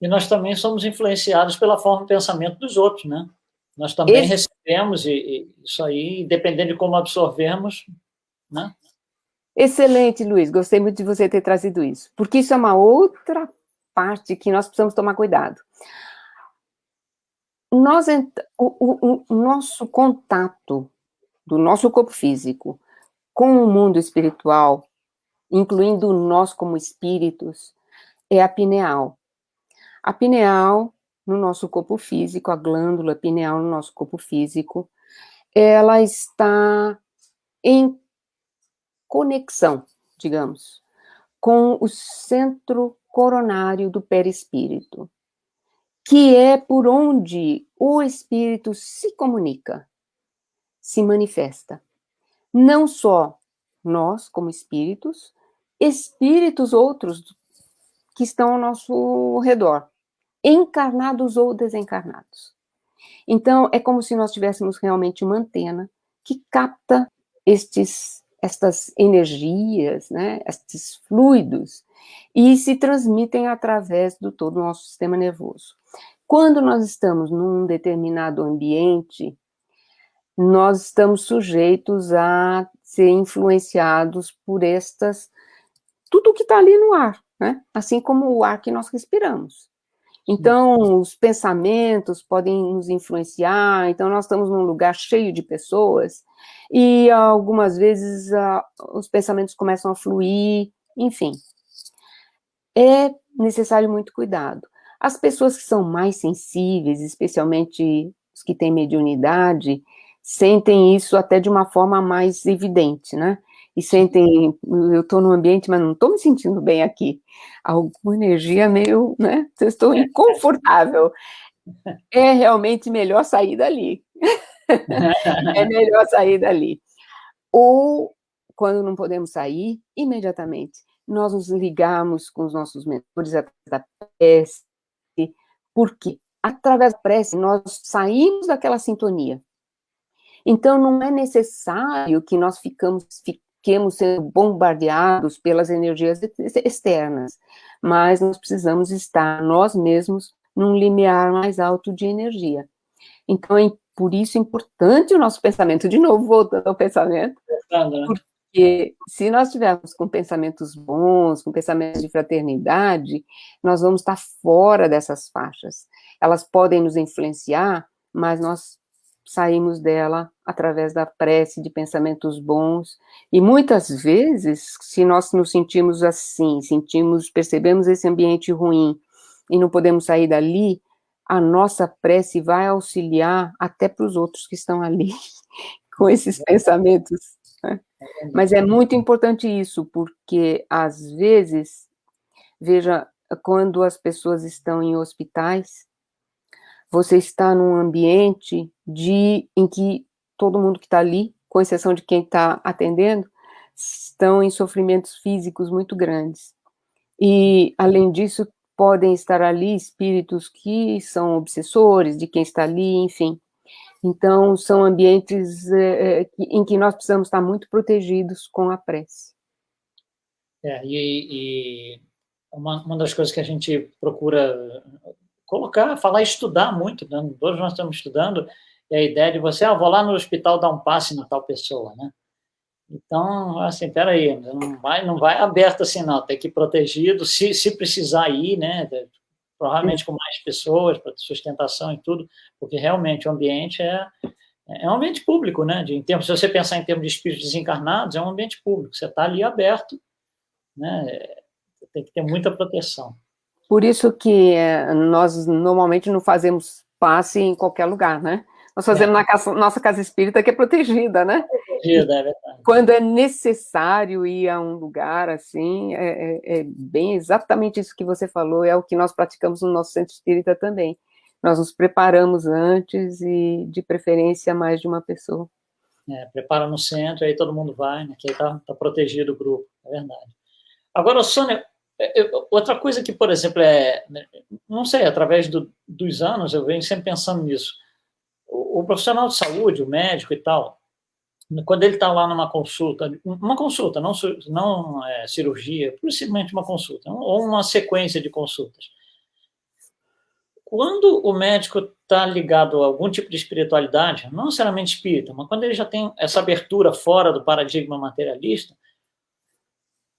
E nós também somos influenciados pela forma de pensamento dos outros, né? Nós também recebemos isso aí, dependendo de como absorvermos, né? Excelente, Luiz, gostei muito de você ter trazido isso, porque isso é uma outra parte que nós precisamos tomar cuidado. O nosso contato do nosso corpo físico com o mundo espiritual, incluindo nós como espíritos, é a pineal. A pineal, no nosso corpo físico, a glândula pineal no nosso corpo físico, ela está em conexão, digamos, com o centro coronário do perispírito, que é por onde o espírito se comunica, se manifesta. Não só nós, como espíritos outros que estão ao nosso redor, encarnados ou desencarnados. Então, é como se nós tivéssemos realmente uma antena que capta estas energias, né, estes fluidos, e se transmitem através do todo o nosso sistema nervoso. Quando nós estamos num determinado ambiente, nós estamos sujeitos a ser influenciados por tudo que está ali no ar, né? Assim como o ar que nós respiramos. Então, os pensamentos podem nos influenciar, então nós estamos num lugar cheio de pessoas, e algumas vezes os pensamentos começam a fluir, enfim. É necessário muito cuidado. As pessoas que são mais sensíveis, especialmente os que têm mediunidade, sentem isso até de uma forma mais evidente, né? E sentem, eu estou no ambiente, mas não estou me sentindo bem aqui. Alguma energia meio, né? Eu estou inconfortável. É realmente melhor sair dali. É melhor sair dali. Ou, quando não podemos sair, imediatamente, nós nos ligamos com os nossos mentores através da prece. Por quê? Através da prece, nós saímos daquela sintonia. Então, não é necessário que nós fiquemos sendo bombardeados pelas energias externas, mas nós precisamos estar, nós mesmos, num limiar mais alto de energia. Então, é por isso importante o nosso pensamento, de novo, voltando ao pensamento, porque se nós estivermos com pensamentos bons, com pensamentos de fraternidade, nós vamos estar fora dessas faixas. Elas podem nos influenciar, mas nós saímos dela através da prece, de pensamentos bons, e muitas vezes, se nós nos sentimos assim, percebemos esse ambiente ruim, e não podemos sair dali, a nossa prece vai auxiliar até para os outros que estão ali, com esses pensamentos, né? Mas é muito importante isso, porque, às vezes, veja, quando as pessoas estão em hospitais, você está num ambiente em que todo mundo que está ali, com exceção de quem está atendendo, estão em sofrimentos físicos muito grandes. E, além disso, podem estar ali espíritos que são obsessores de quem está ali, enfim. Então, são ambientes em que nós precisamos estar muito protegidos com a prece. E uma das coisas que a gente procura colocar, falar, estudar muito, né? Todos nós estamos estudando, E a ideia de você, vou lá no hospital dar um passe na tal pessoa, né? Então, assim, peraí, não vai aberto assim, não, tem que ir protegido, se precisar ir, né, provavelmente com mais pessoas, para sustentação e tudo, porque realmente o ambiente é um ambiente público, né, se você pensar em termos de espíritos desencarnados, é um ambiente público, você está ali aberto, né, tem que ter muita proteção. Por isso que nós normalmente não fazemos passe em qualquer lugar, né? Nós fazemos na nossa casa espírita, que é protegida, né? Protegida, é verdade. Quando é necessário ir a um lugar assim, é bem exatamente isso que você falou, é o que nós praticamos no nosso centro espírita também. Nós nos preparamos antes e, de preferência, mais de uma pessoa. Prepara no centro, aí todo mundo vai, né? Que aí tá protegido o grupo, é verdade. Agora, Sônia, outra coisa que, por exemplo, não sei, através dos anos, eu venho sempre pensando nisso. O profissional de saúde, o médico e tal, quando ele está lá numa consulta, não cirurgia, possivelmente uma consulta, ou uma sequência de consultas. Quando o médico está ligado a algum tipo de espiritualidade, não necessariamente espírita, mas quando ele já tem essa abertura fora do paradigma materialista,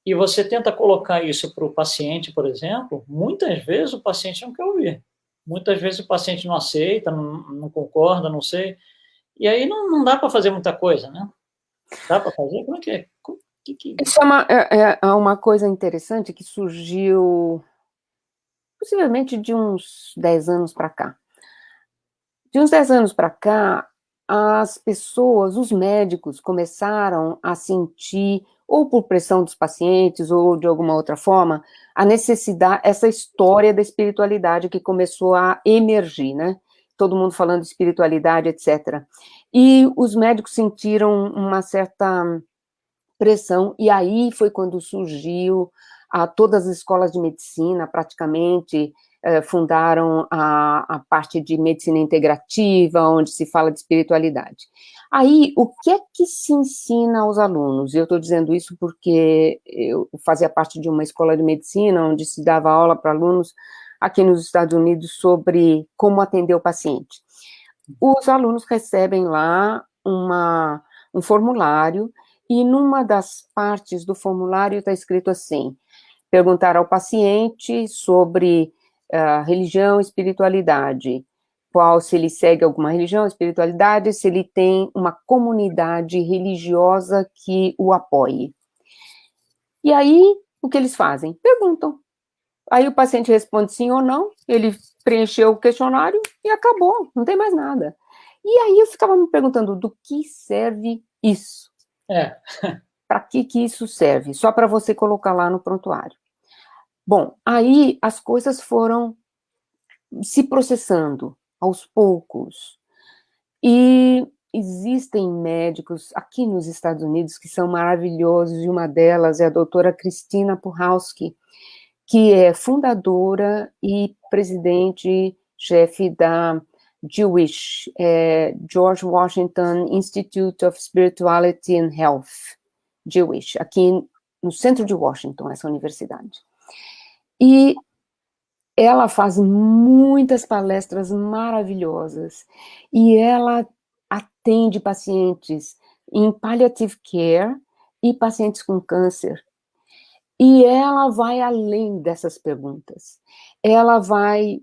e você tenta colocar isso para o paciente, por exemplo, muitas vezes o paciente não quer ouvir. Muitas vezes o paciente não aceita, não concorda, não sei. E aí não dá para fazer muita coisa, né? Dá para fazer? Como é que é? Isso é uma coisa interessante que surgiu possivelmente de uns 10 anos para cá. De uns 10 anos para cá, as pessoas, os médicos, começaram a sentir, ou por pressão dos pacientes, ou de alguma outra forma, a necessidade, essa história da espiritualidade que começou a emergir, né? Todo mundo falando de espiritualidade, etc. E os médicos sentiram uma certa pressão, e aí foi quando surgiu todas as escolas de medicina, praticamente, fundaram a parte de medicina integrativa, onde se fala de espiritualidade. Aí, o que é que se ensina aos alunos? Eu estou dizendo isso porque eu fazia parte de uma escola de medicina, onde se dava aula para alunos aqui nos Estados Unidos sobre como atender o paciente. Os alunos recebem lá um formulário, e numa das partes do formulário está escrito assim: perguntar ao paciente sobre religião e espiritualidade, se ele segue alguma religião, espiritualidade, se ele tem uma comunidade religiosa que o apoie. E aí, o que eles fazem? Perguntam. Aí o paciente responde sim ou não, ele preencheu o questionário e acabou, não tem mais nada. E aí eu ficava me perguntando, do que serve isso? Para que isso serve? Só para você colocar lá no prontuário. Bom, aí as coisas foram se processando aos poucos. E existem médicos aqui nos Estados Unidos que são maravilhosos, e uma delas é a doutora Cristina Puhalski, que é fundadora e presidente-chefe da George Washington Institute of Spirituality and Health, Jewish, aqui no centro de Washington, essa universidade. E ela faz muitas palestras maravilhosas, e ela atende pacientes em palliative care e pacientes com câncer. E ela vai além dessas perguntas. Ela vai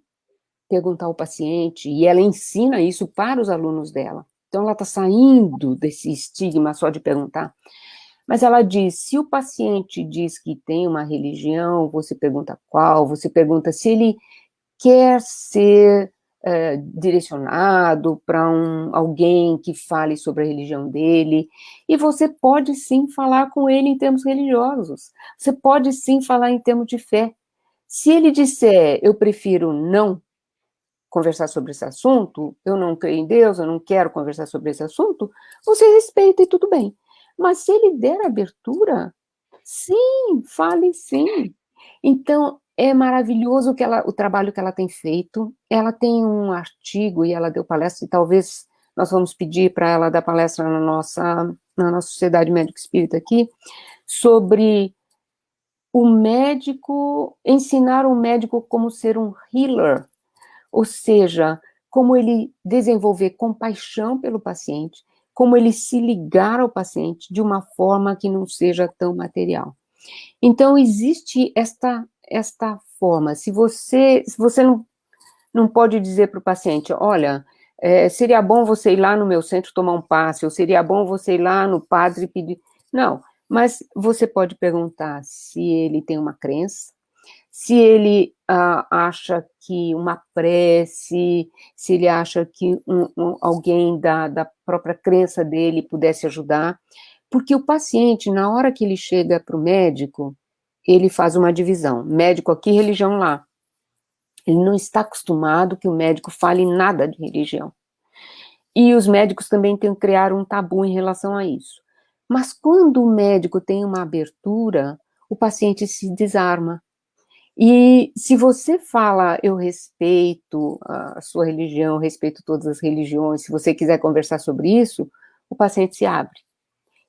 perguntar ao paciente, e ela ensina isso para os alunos dela. Então, ela está saindo desse estigma só de perguntar. Mas ela diz, se o paciente diz que tem uma religião, você pergunta qual, você pergunta se ele quer ser direcionado para alguém que fale sobre a religião dele, e você pode sim falar com ele em termos religiosos, você pode sim falar em termos de fé. Se ele disser, eu prefiro não conversar sobre esse assunto, eu não creio em Deus, eu não quero conversar sobre esse assunto, você respeita e tudo bem. Mas se ele der abertura, sim, fale sim. Então, é maravilhoso o trabalho que ela tem feito. Ela tem um artigo, e ela deu palestra, e talvez nós vamos pedir para ela dar palestra na nossa Sociedade Médica Espírita aqui, sobre o médico, ensinar o médico como ser um healer, ou seja, como ele desenvolver compaixão pelo paciente, como ele se ligar ao paciente de uma forma que não seja tão material. Então, existe esta forma. Se você não pode dizer para o paciente, olha, seria bom você ir lá no meu centro tomar um passe, ou seria bom você ir lá no padre pedir... Não, mas você pode perguntar se ele tem uma crença, se ele acha que uma prece, se ele acha que alguém da própria crença dele pudesse ajudar, porque o paciente, na hora que ele chega para o médico, ele faz uma divisão, médico aqui, religião lá. Ele não está acostumado que o médico fale nada de religião. E os médicos também têm que criar um tabu em relação a isso. Mas quando o médico tem uma abertura, o paciente se desarma. E se você fala, eu respeito a sua religião, respeito todas as religiões, se você quiser conversar sobre isso, o paciente se abre.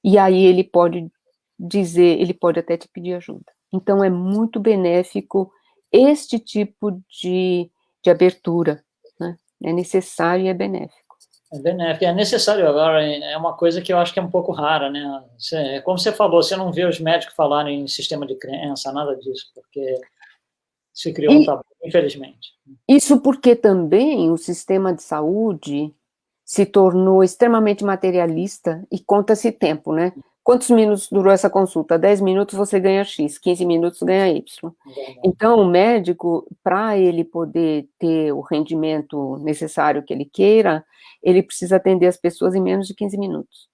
E aí ele pode dizer, ele pode até te pedir ajuda. Então é muito benéfico este tipo de abertura, né? É necessário e é benéfico. É benéfico, é necessário agora, é uma coisa que eu acho que é um pouco rara, né? Como você falou, você não vê os médicos falarem em sistema de crença, nada disso, porque se criou um tabu, infelizmente. Isso porque também o sistema de saúde se tornou extremamente materialista e conta-se tempo, né? Quantos minutos durou essa consulta? 10 minutos você ganha X, 15 minutos ganha Y. Então, o médico, para ele poder ter o rendimento necessário que ele queira, ele precisa atender as pessoas em menos de 15 minutos.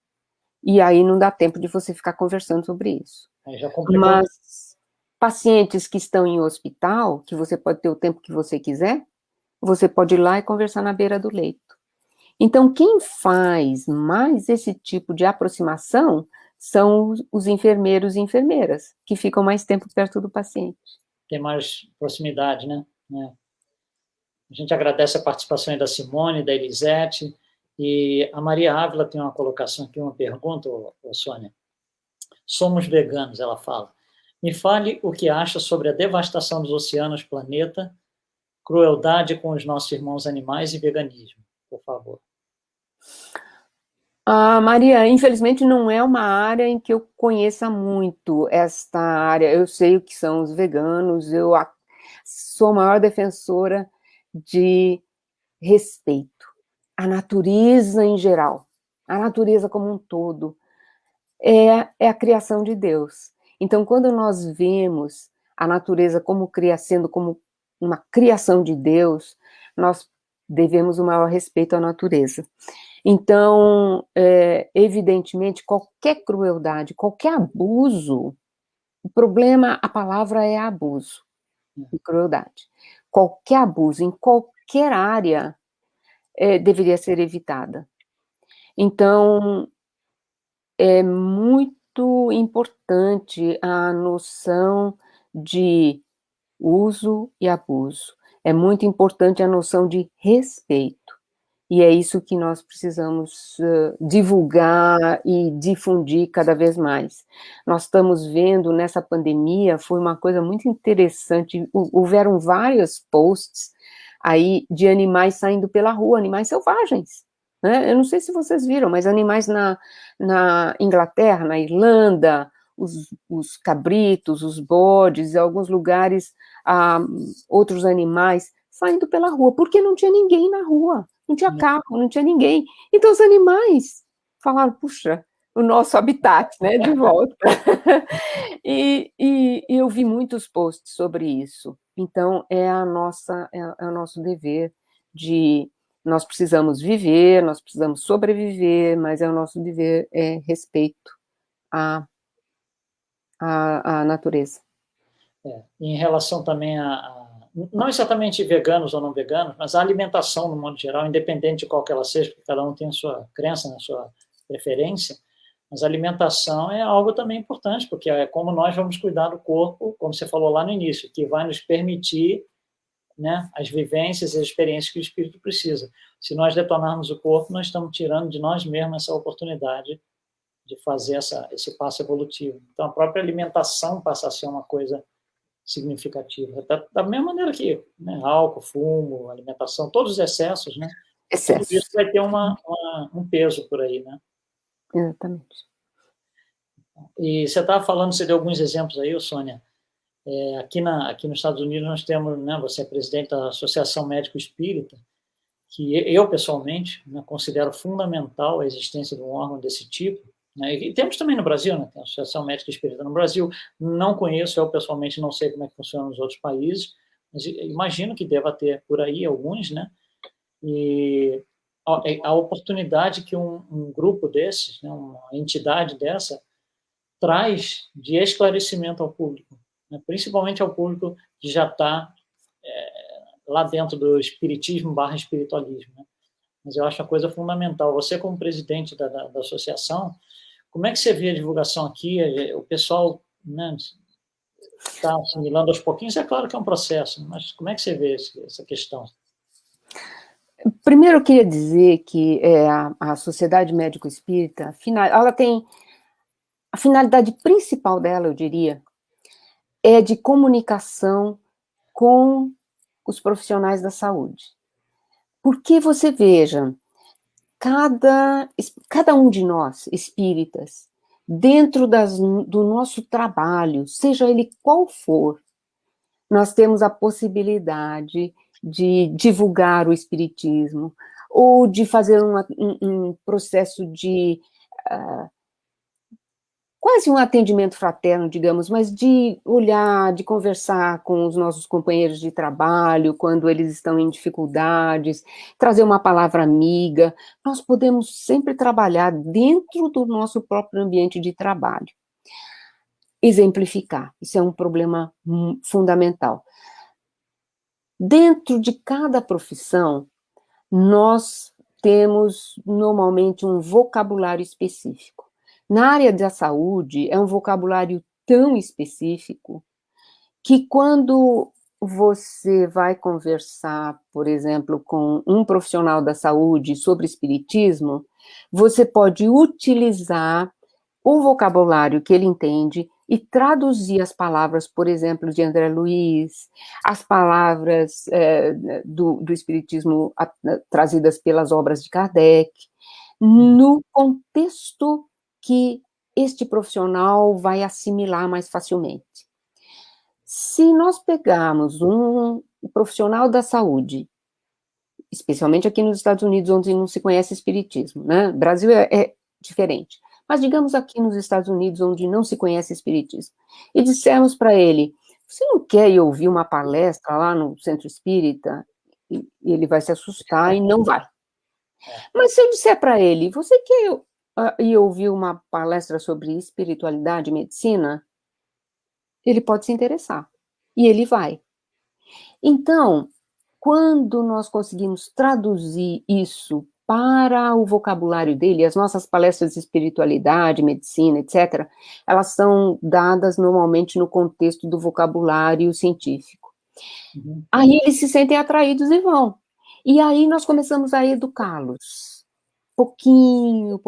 E aí não dá tempo de você ficar conversando sobre isso. Mas pacientes que estão em hospital, que você pode ter o tempo que você quiser, você pode ir lá e conversar na beira do leito. Então, quem faz mais esse tipo de aproximação são os enfermeiros e enfermeiras, que ficam mais tempo perto do paciente. Tem mais proximidade, né? A gente agradece a participação da Simone, da Elisete, e a Maria Ávila tem uma colocação aqui, uma pergunta, Sônia. Somos veganos, ela fala. Me fale o que acha sobre a devastação dos oceanos, planeta, crueldade com os nossos irmãos animais e veganismo, por favor. Maria, infelizmente não é uma área em que eu conheça muito esta área. Eu sei o que são os veganos, eu sou a maior defensora de respeito à natureza em geral, a natureza como um todo. É a criação de Deus. Então, quando nós vemos a natureza sendo como uma criação de Deus, nós devemos o maior respeito à natureza. Então, evidentemente, qualquer crueldade, qualquer abuso, o problema, a palavra é abuso e crueldade. Qualquer abuso, em qualquer área, deveria ser evitada. Então, é muito importante a noção de uso e abuso. É muito importante a noção de respeito. E é isso que nós precisamos divulgar e difundir cada vez mais. Nós estamos vendo nessa pandemia, foi uma coisa muito interessante, houveram vários posts aí de animais saindo pela rua, animais selvagens, né? Eu não sei se vocês viram, mas animais na Inglaterra, na Irlanda, os cabritos, os bodes, em alguns lugares, outros animais saindo pela rua, porque não tinha ninguém na rua. Não tinha carro, não tinha ninguém. Então, os animais falaram, puxa, o nosso habitat, né, de volta. E eu vi muitos posts sobre isso. Então, é o nosso dever nós precisamos viver, nós precisamos sobreviver, mas é o nosso dever respeito à natureza. Em relação também não exatamente veganos ou não veganos, mas a alimentação, no modo geral, independente de qual que ela seja, porque cada um tem a sua crença, a sua preferência, mas a alimentação é algo também importante, porque é como nós vamos cuidar do corpo, como você falou lá no início, que vai nos permitir, né, as vivências e as experiências que o espírito precisa. Se nós detonarmos o corpo, nós estamos tirando de nós mesmos essa oportunidade de fazer esse passo evolutivo. Então, a própria alimentação passa a ser uma coisa significativa. Da mesma maneira que, né, álcool, fumo, alimentação, todos os excessos, né? Tudo isso vai ter um peso por aí, né? Exatamente. E você estava falando, você deu alguns exemplos aí, Sônia. Aqui nos Estados Unidos nós temos, né, você é presidente da Associação Médico Espírita, que eu, pessoalmente, né, considero fundamental a existência de um órgão desse tipo, né, e temos também no Brasil, né, tem a Associação Médica Espírita no Brasil, não conheço, eu pessoalmente não sei como é que funciona nos outros países, mas imagino que deva ter por aí alguns, né, e a oportunidade que um grupo desses, né, uma entidade dessa, traz de esclarecimento ao público, né, principalmente ao público que já está lá dentro do espiritismo/espiritualismo, né? Mas eu acho uma coisa fundamental. Você, como presidente da associação, como é que você vê a divulgação aqui? O pessoal, né, está assimilando aos pouquinhos? É claro que é um processo, mas como é que você vê essa questão? Primeiro, eu queria dizer que a Sociedade Médico Espírita, ela tem a finalidade principal dela, eu diria, é de comunicação com os profissionais da saúde. Porque você veja, cada um de nós, espíritas, dentro do nosso trabalho, seja ele qual for, nós temos a possibilidade de divulgar o espiritismo, ou de fazer um processo de quase um atendimento fraterno, digamos, mas de olhar, de conversar com os nossos companheiros de trabalho, quando eles estão em dificuldades, trazer uma palavra amiga. Nós podemos sempre trabalhar dentro do nosso próprio ambiente de trabalho. Exemplificar, isso é um problema fundamental. Dentro de cada profissão, nós temos normalmente um vocabulário específico. Na área da saúde, é um vocabulário tão específico que quando você vai conversar, por exemplo, com um profissional da saúde sobre espiritismo, você pode utilizar o vocabulário que ele entende e traduzir as palavras, por exemplo, de André Luiz, as palavras do espiritismo trazidas pelas obras de Kardec, no contexto que este profissional vai assimilar mais facilmente. Se nós pegarmos um profissional da saúde, especialmente aqui nos Estados Unidos, onde não se conhece espiritismo, né? Brasil é diferente, mas digamos aqui nos Estados Unidos, onde não se conhece espiritismo, e dissermos para ele, você não quer ir ouvir uma palestra lá no Centro Espírita? E ele vai se assustar e não vai. Mas se eu disser para ele, você quer ir ouvir uma palestra sobre espiritualidade e medicina? Ele pode se interessar, e ele vai. Então, quando nós conseguimos traduzir isso para o vocabulário dele, as nossas palestras de espiritualidade, medicina, etc., elas são dadas normalmente no contexto do vocabulário científico. Uhum. Aí eles se sentem atraídos e vão. E aí nós começamos a educá-los, pouquinho.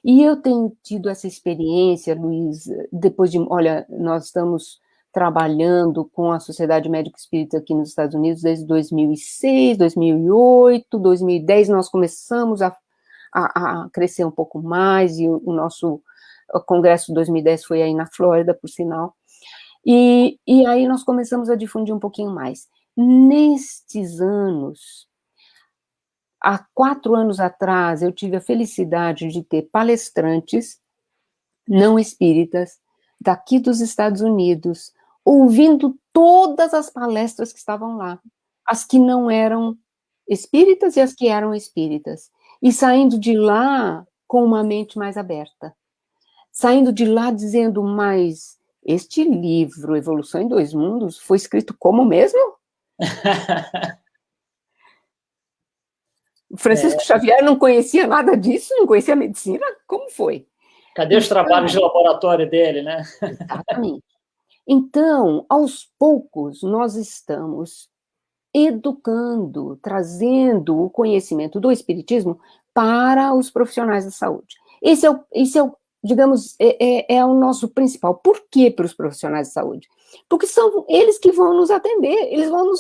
E eu tenho tido essa experiência, Luiz, depois olha, nós estamos trabalhando com a Sociedade Médico Espírita aqui nos Estados Unidos desde 2006, 2008, 2010, nós começamos a crescer um pouco mais, e o nosso congresso de 2010 foi aí na Flórida, por sinal, e aí nós começamos a difundir um pouquinho mais. Nestes anos, há 4 anos atrás, eu tive a felicidade de ter palestrantes não espíritas daqui dos Estados Unidos, ouvindo todas as palestras que estavam lá, as que não eram espíritas e as que eram espíritas, e saindo de lá com uma mente mais aberta, saindo de lá dizendo, mas este livro, Evolução em Dois Mundos, foi escrito como mesmo? Francisco Xavier não conhecia nada disso, não conhecia a medicina? Como foi? Cadê os trabalhos de laboratório dele, né? Exatamente. Então, aos poucos, nós estamos educando, trazendo o conhecimento do espiritismo para os profissionais da saúde. Esse é digamos, é o nosso principal. Por que para os profissionais de saúde? Porque são eles que vão nos atender, eles vão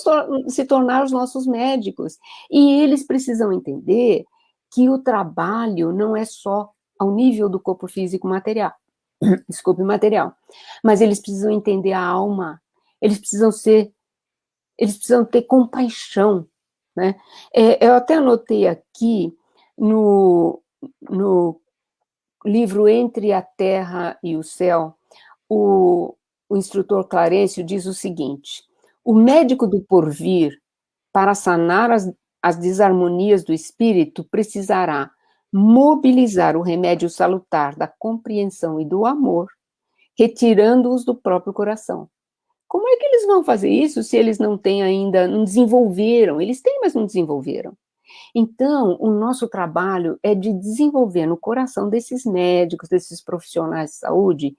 se tornar os nossos médicos. E eles precisam entender que o trabalho não é só ao nível do corpo físico material, desculpe, material, mas eles precisam entender a alma, eles precisam ter compaixão, né? Eu até anotei aqui no livro Entre a Terra e o Céu, o instrutor Clarencio diz o seguinte: o médico do porvir, para sanar as desarmonias do espírito, precisará mobilizar o remédio salutar da compreensão e do amor, retirando-os do próprio coração. Como é que eles vão fazer isso se eles não têm ainda, não desenvolveram? Eles têm, mas não desenvolveram. Então, o nosso trabalho é de desenvolver no coração desses médicos, desses profissionais de saúde,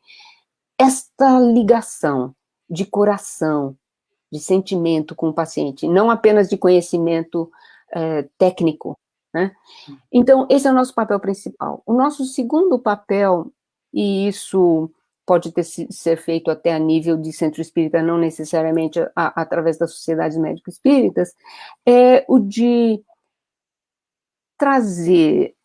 esta ligação de coração, de sentimento com o paciente, não apenas de conhecimento técnico, né? Então, esse é o nosso papel principal. O nosso segundo papel, e isso pode ser feito até a nível de centro espírita, não necessariamente através das sociedades médico-espíritas, é o de trazer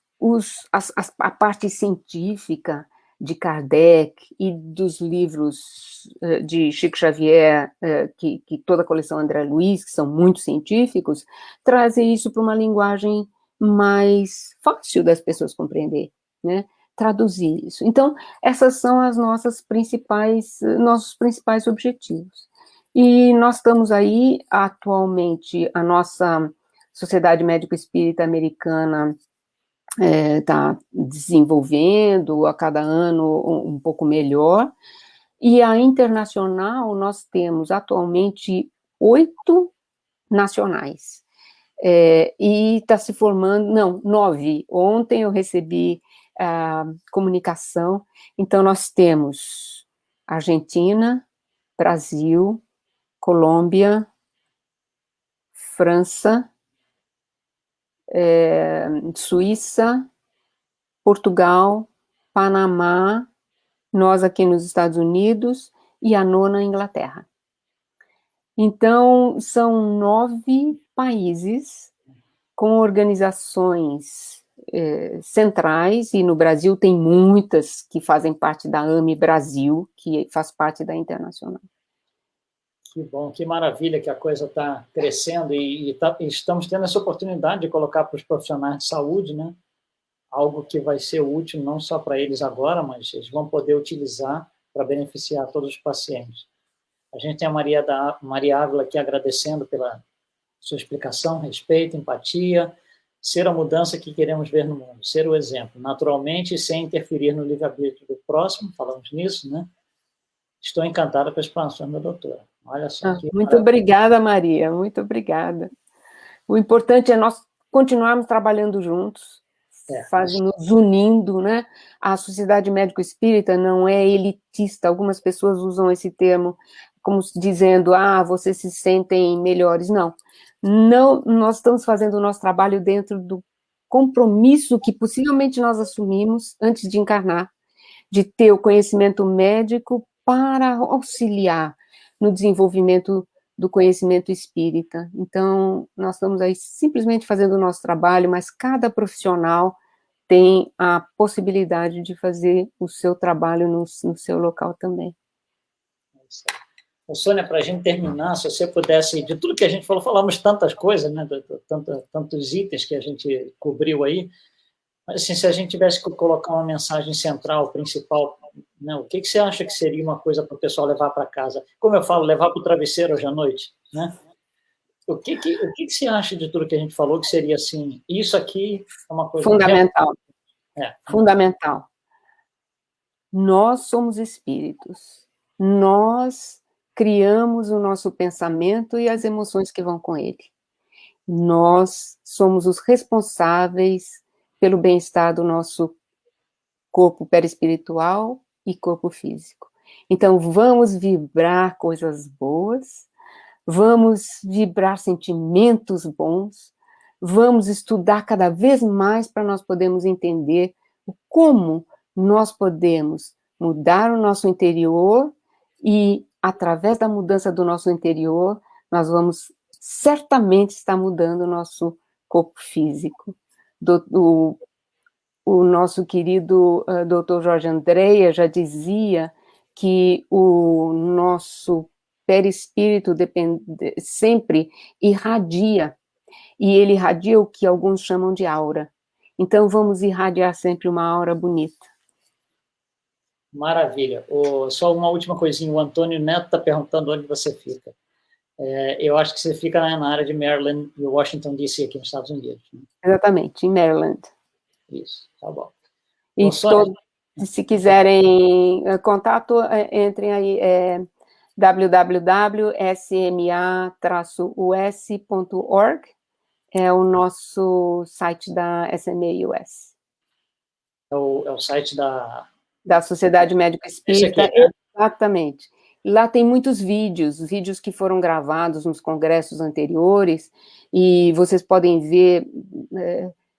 a parte científica de Kardec e dos livros de Chico Xavier, que toda a coleção André Luiz, que são muito científicos, trazer isso para uma linguagem mais fácil das pessoas compreender, né? Traduzir isso. Então, essas são as nossos principais objetivos. E nós estamos aí, atualmente, a nossa Sociedade Médico-Espírita Americana está desenvolvendo a cada ano um pouco melhor, e a internacional nós temos atualmente 8 nacionais, e está se formando, não, 9, ontem eu recebi a comunicação, então nós temos Argentina, Brasil, Colômbia, França, Suíça, Portugal, Panamá, nós aqui nos Estados Unidos e a 9ª Inglaterra. Então, são 9 países com organizações centrais, e no Brasil tem muitas que fazem parte da AME Brasil, que faz parte da Internacional. Que bom, que maravilha que a coisa está crescendo e estamos tendo essa oportunidade de colocar para os profissionais de saúde, né? Algo que vai ser útil não só para eles agora, mas eles vão poder utilizar para beneficiar todos os pacientes. A gente tem a Maria Ávila aqui agradecendo pela sua explicação, respeito, empatia, ser a mudança que queremos ver no mundo, ser o exemplo, naturalmente, sem interferir no livre-arbítrio do próximo, falamos nisso, né? Estou encantada com a explanação da doutora. Olha só. Muito obrigada, Maria, muito obrigada. O importante é nós continuarmos trabalhando juntos, nos unindo, né? A Sociedade Médico-Espírita não é elitista, algumas pessoas usam esse termo como dizendo, vocês se sentem melhores. Não, nós estamos fazendo o nosso trabalho dentro do compromisso que possivelmente nós assumimos antes de encarnar, de ter o conhecimento médico para auxiliar no desenvolvimento do conhecimento espírita. Então, nós estamos aí simplesmente fazendo o nosso trabalho, mas cada profissional tem a possibilidade de fazer o seu trabalho no seu local também. Sônia, para a gente terminar, se você pudesse, de tudo que a gente falou, falamos tantas coisas, né, tantos itens que a gente cobriu aí, mas assim, se a gente tivesse que colocar uma mensagem central, principal, né, o que você acha que seria uma coisa para o pessoal levar para casa? Como eu falo, levar para o travesseiro hoje à noite, né? O que você acha de tudo que a gente falou que seria assim, isso aqui é uma coisa... Fundamental. Fundamental. Nós somos espíritos. Nós criamos o nosso pensamento e as emoções que vão com ele. Nós somos os responsáveis pelo bem-estar do nosso corpo perispiritual e corpo físico. Então, vamos vibrar coisas boas, vamos vibrar sentimentos bons, vamos estudar cada vez mais para nós podermos entender como nós podemos mudar o nosso interior e, através da mudança do nosso interior, nós vamos certamente estar mudando o nosso corpo físico. O nosso querido Dr. Jorge Andréa já dizia que o nosso perispírito sempre irradia, e ele irradia o que alguns chamam de aura. Então, vamos irradiar sempre uma aura bonita. Maravilha. Só uma última coisinha, o Antônio Neto está perguntando onde você fica. Eu acho que você fica na área de Maryland e Washington, D.C., aqui nos Estados Unidos. Né? Exatamente, em Maryland. Isso, tá bom. E se quiserem contato, entrem aí, www.sma-us.org, é o nosso site da SMA US. É o site da Sociedade Médica Espírita. Esse aqui, né? Exatamente. Lá tem muitos vídeos que foram gravados nos congressos anteriores, e vocês podem ver,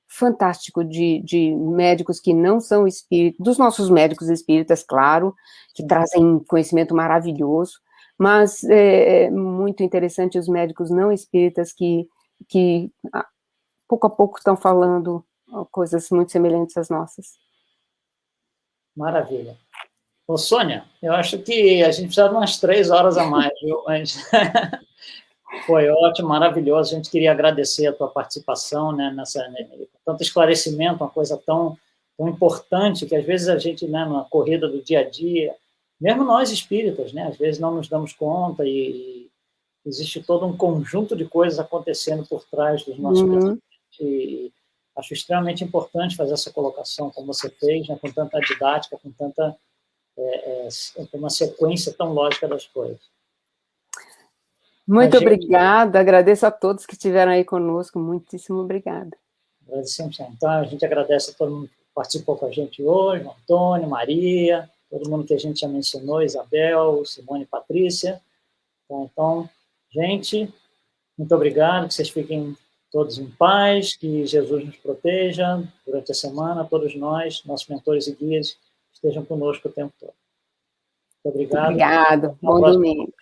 fantástico, de médicos que não são espíritas, dos nossos médicos espíritas, claro, que trazem conhecimento maravilhoso, mas é muito interessante os médicos não espíritas que pouco a pouco estão falando coisas muito semelhantes às nossas. Maravilha. Ô, Sônia, eu acho que a gente precisa de umas 3 horas a mais, viu? Mas foi ótimo, maravilhoso. A gente queria agradecer a tua participação, né, tanto esclarecimento, uma coisa tão importante, que às vezes a gente, né, na corrida do dia a dia, mesmo nós espíritas, né, às vezes não nos damos conta, e existe todo um conjunto de coisas acontecendo por trás dos nossos pensamentos, e acho extremamente importante fazer essa colocação, como você fez, né, com tanta didática, com tanta uma sequência tão lógica das coisas. Muito obrigada, agradeço a todos que estiveram aí conosco, muitíssimo obrigada. Agradecemos, então, a gente agradece a todo mundo que participou com a gente hoje, o Antônio, Maria, todo mundo que a gente já mencionou, Isabel, Simone e Patrícia. Então, gente, muito obrigado, que vocês fiquem todos em paz, que Jesus nos proteja durante a semana, todos nós, nossos mentores e guias, estejam conosco o tempo todo. Muito obrigado. Obrigado. Bom domingo.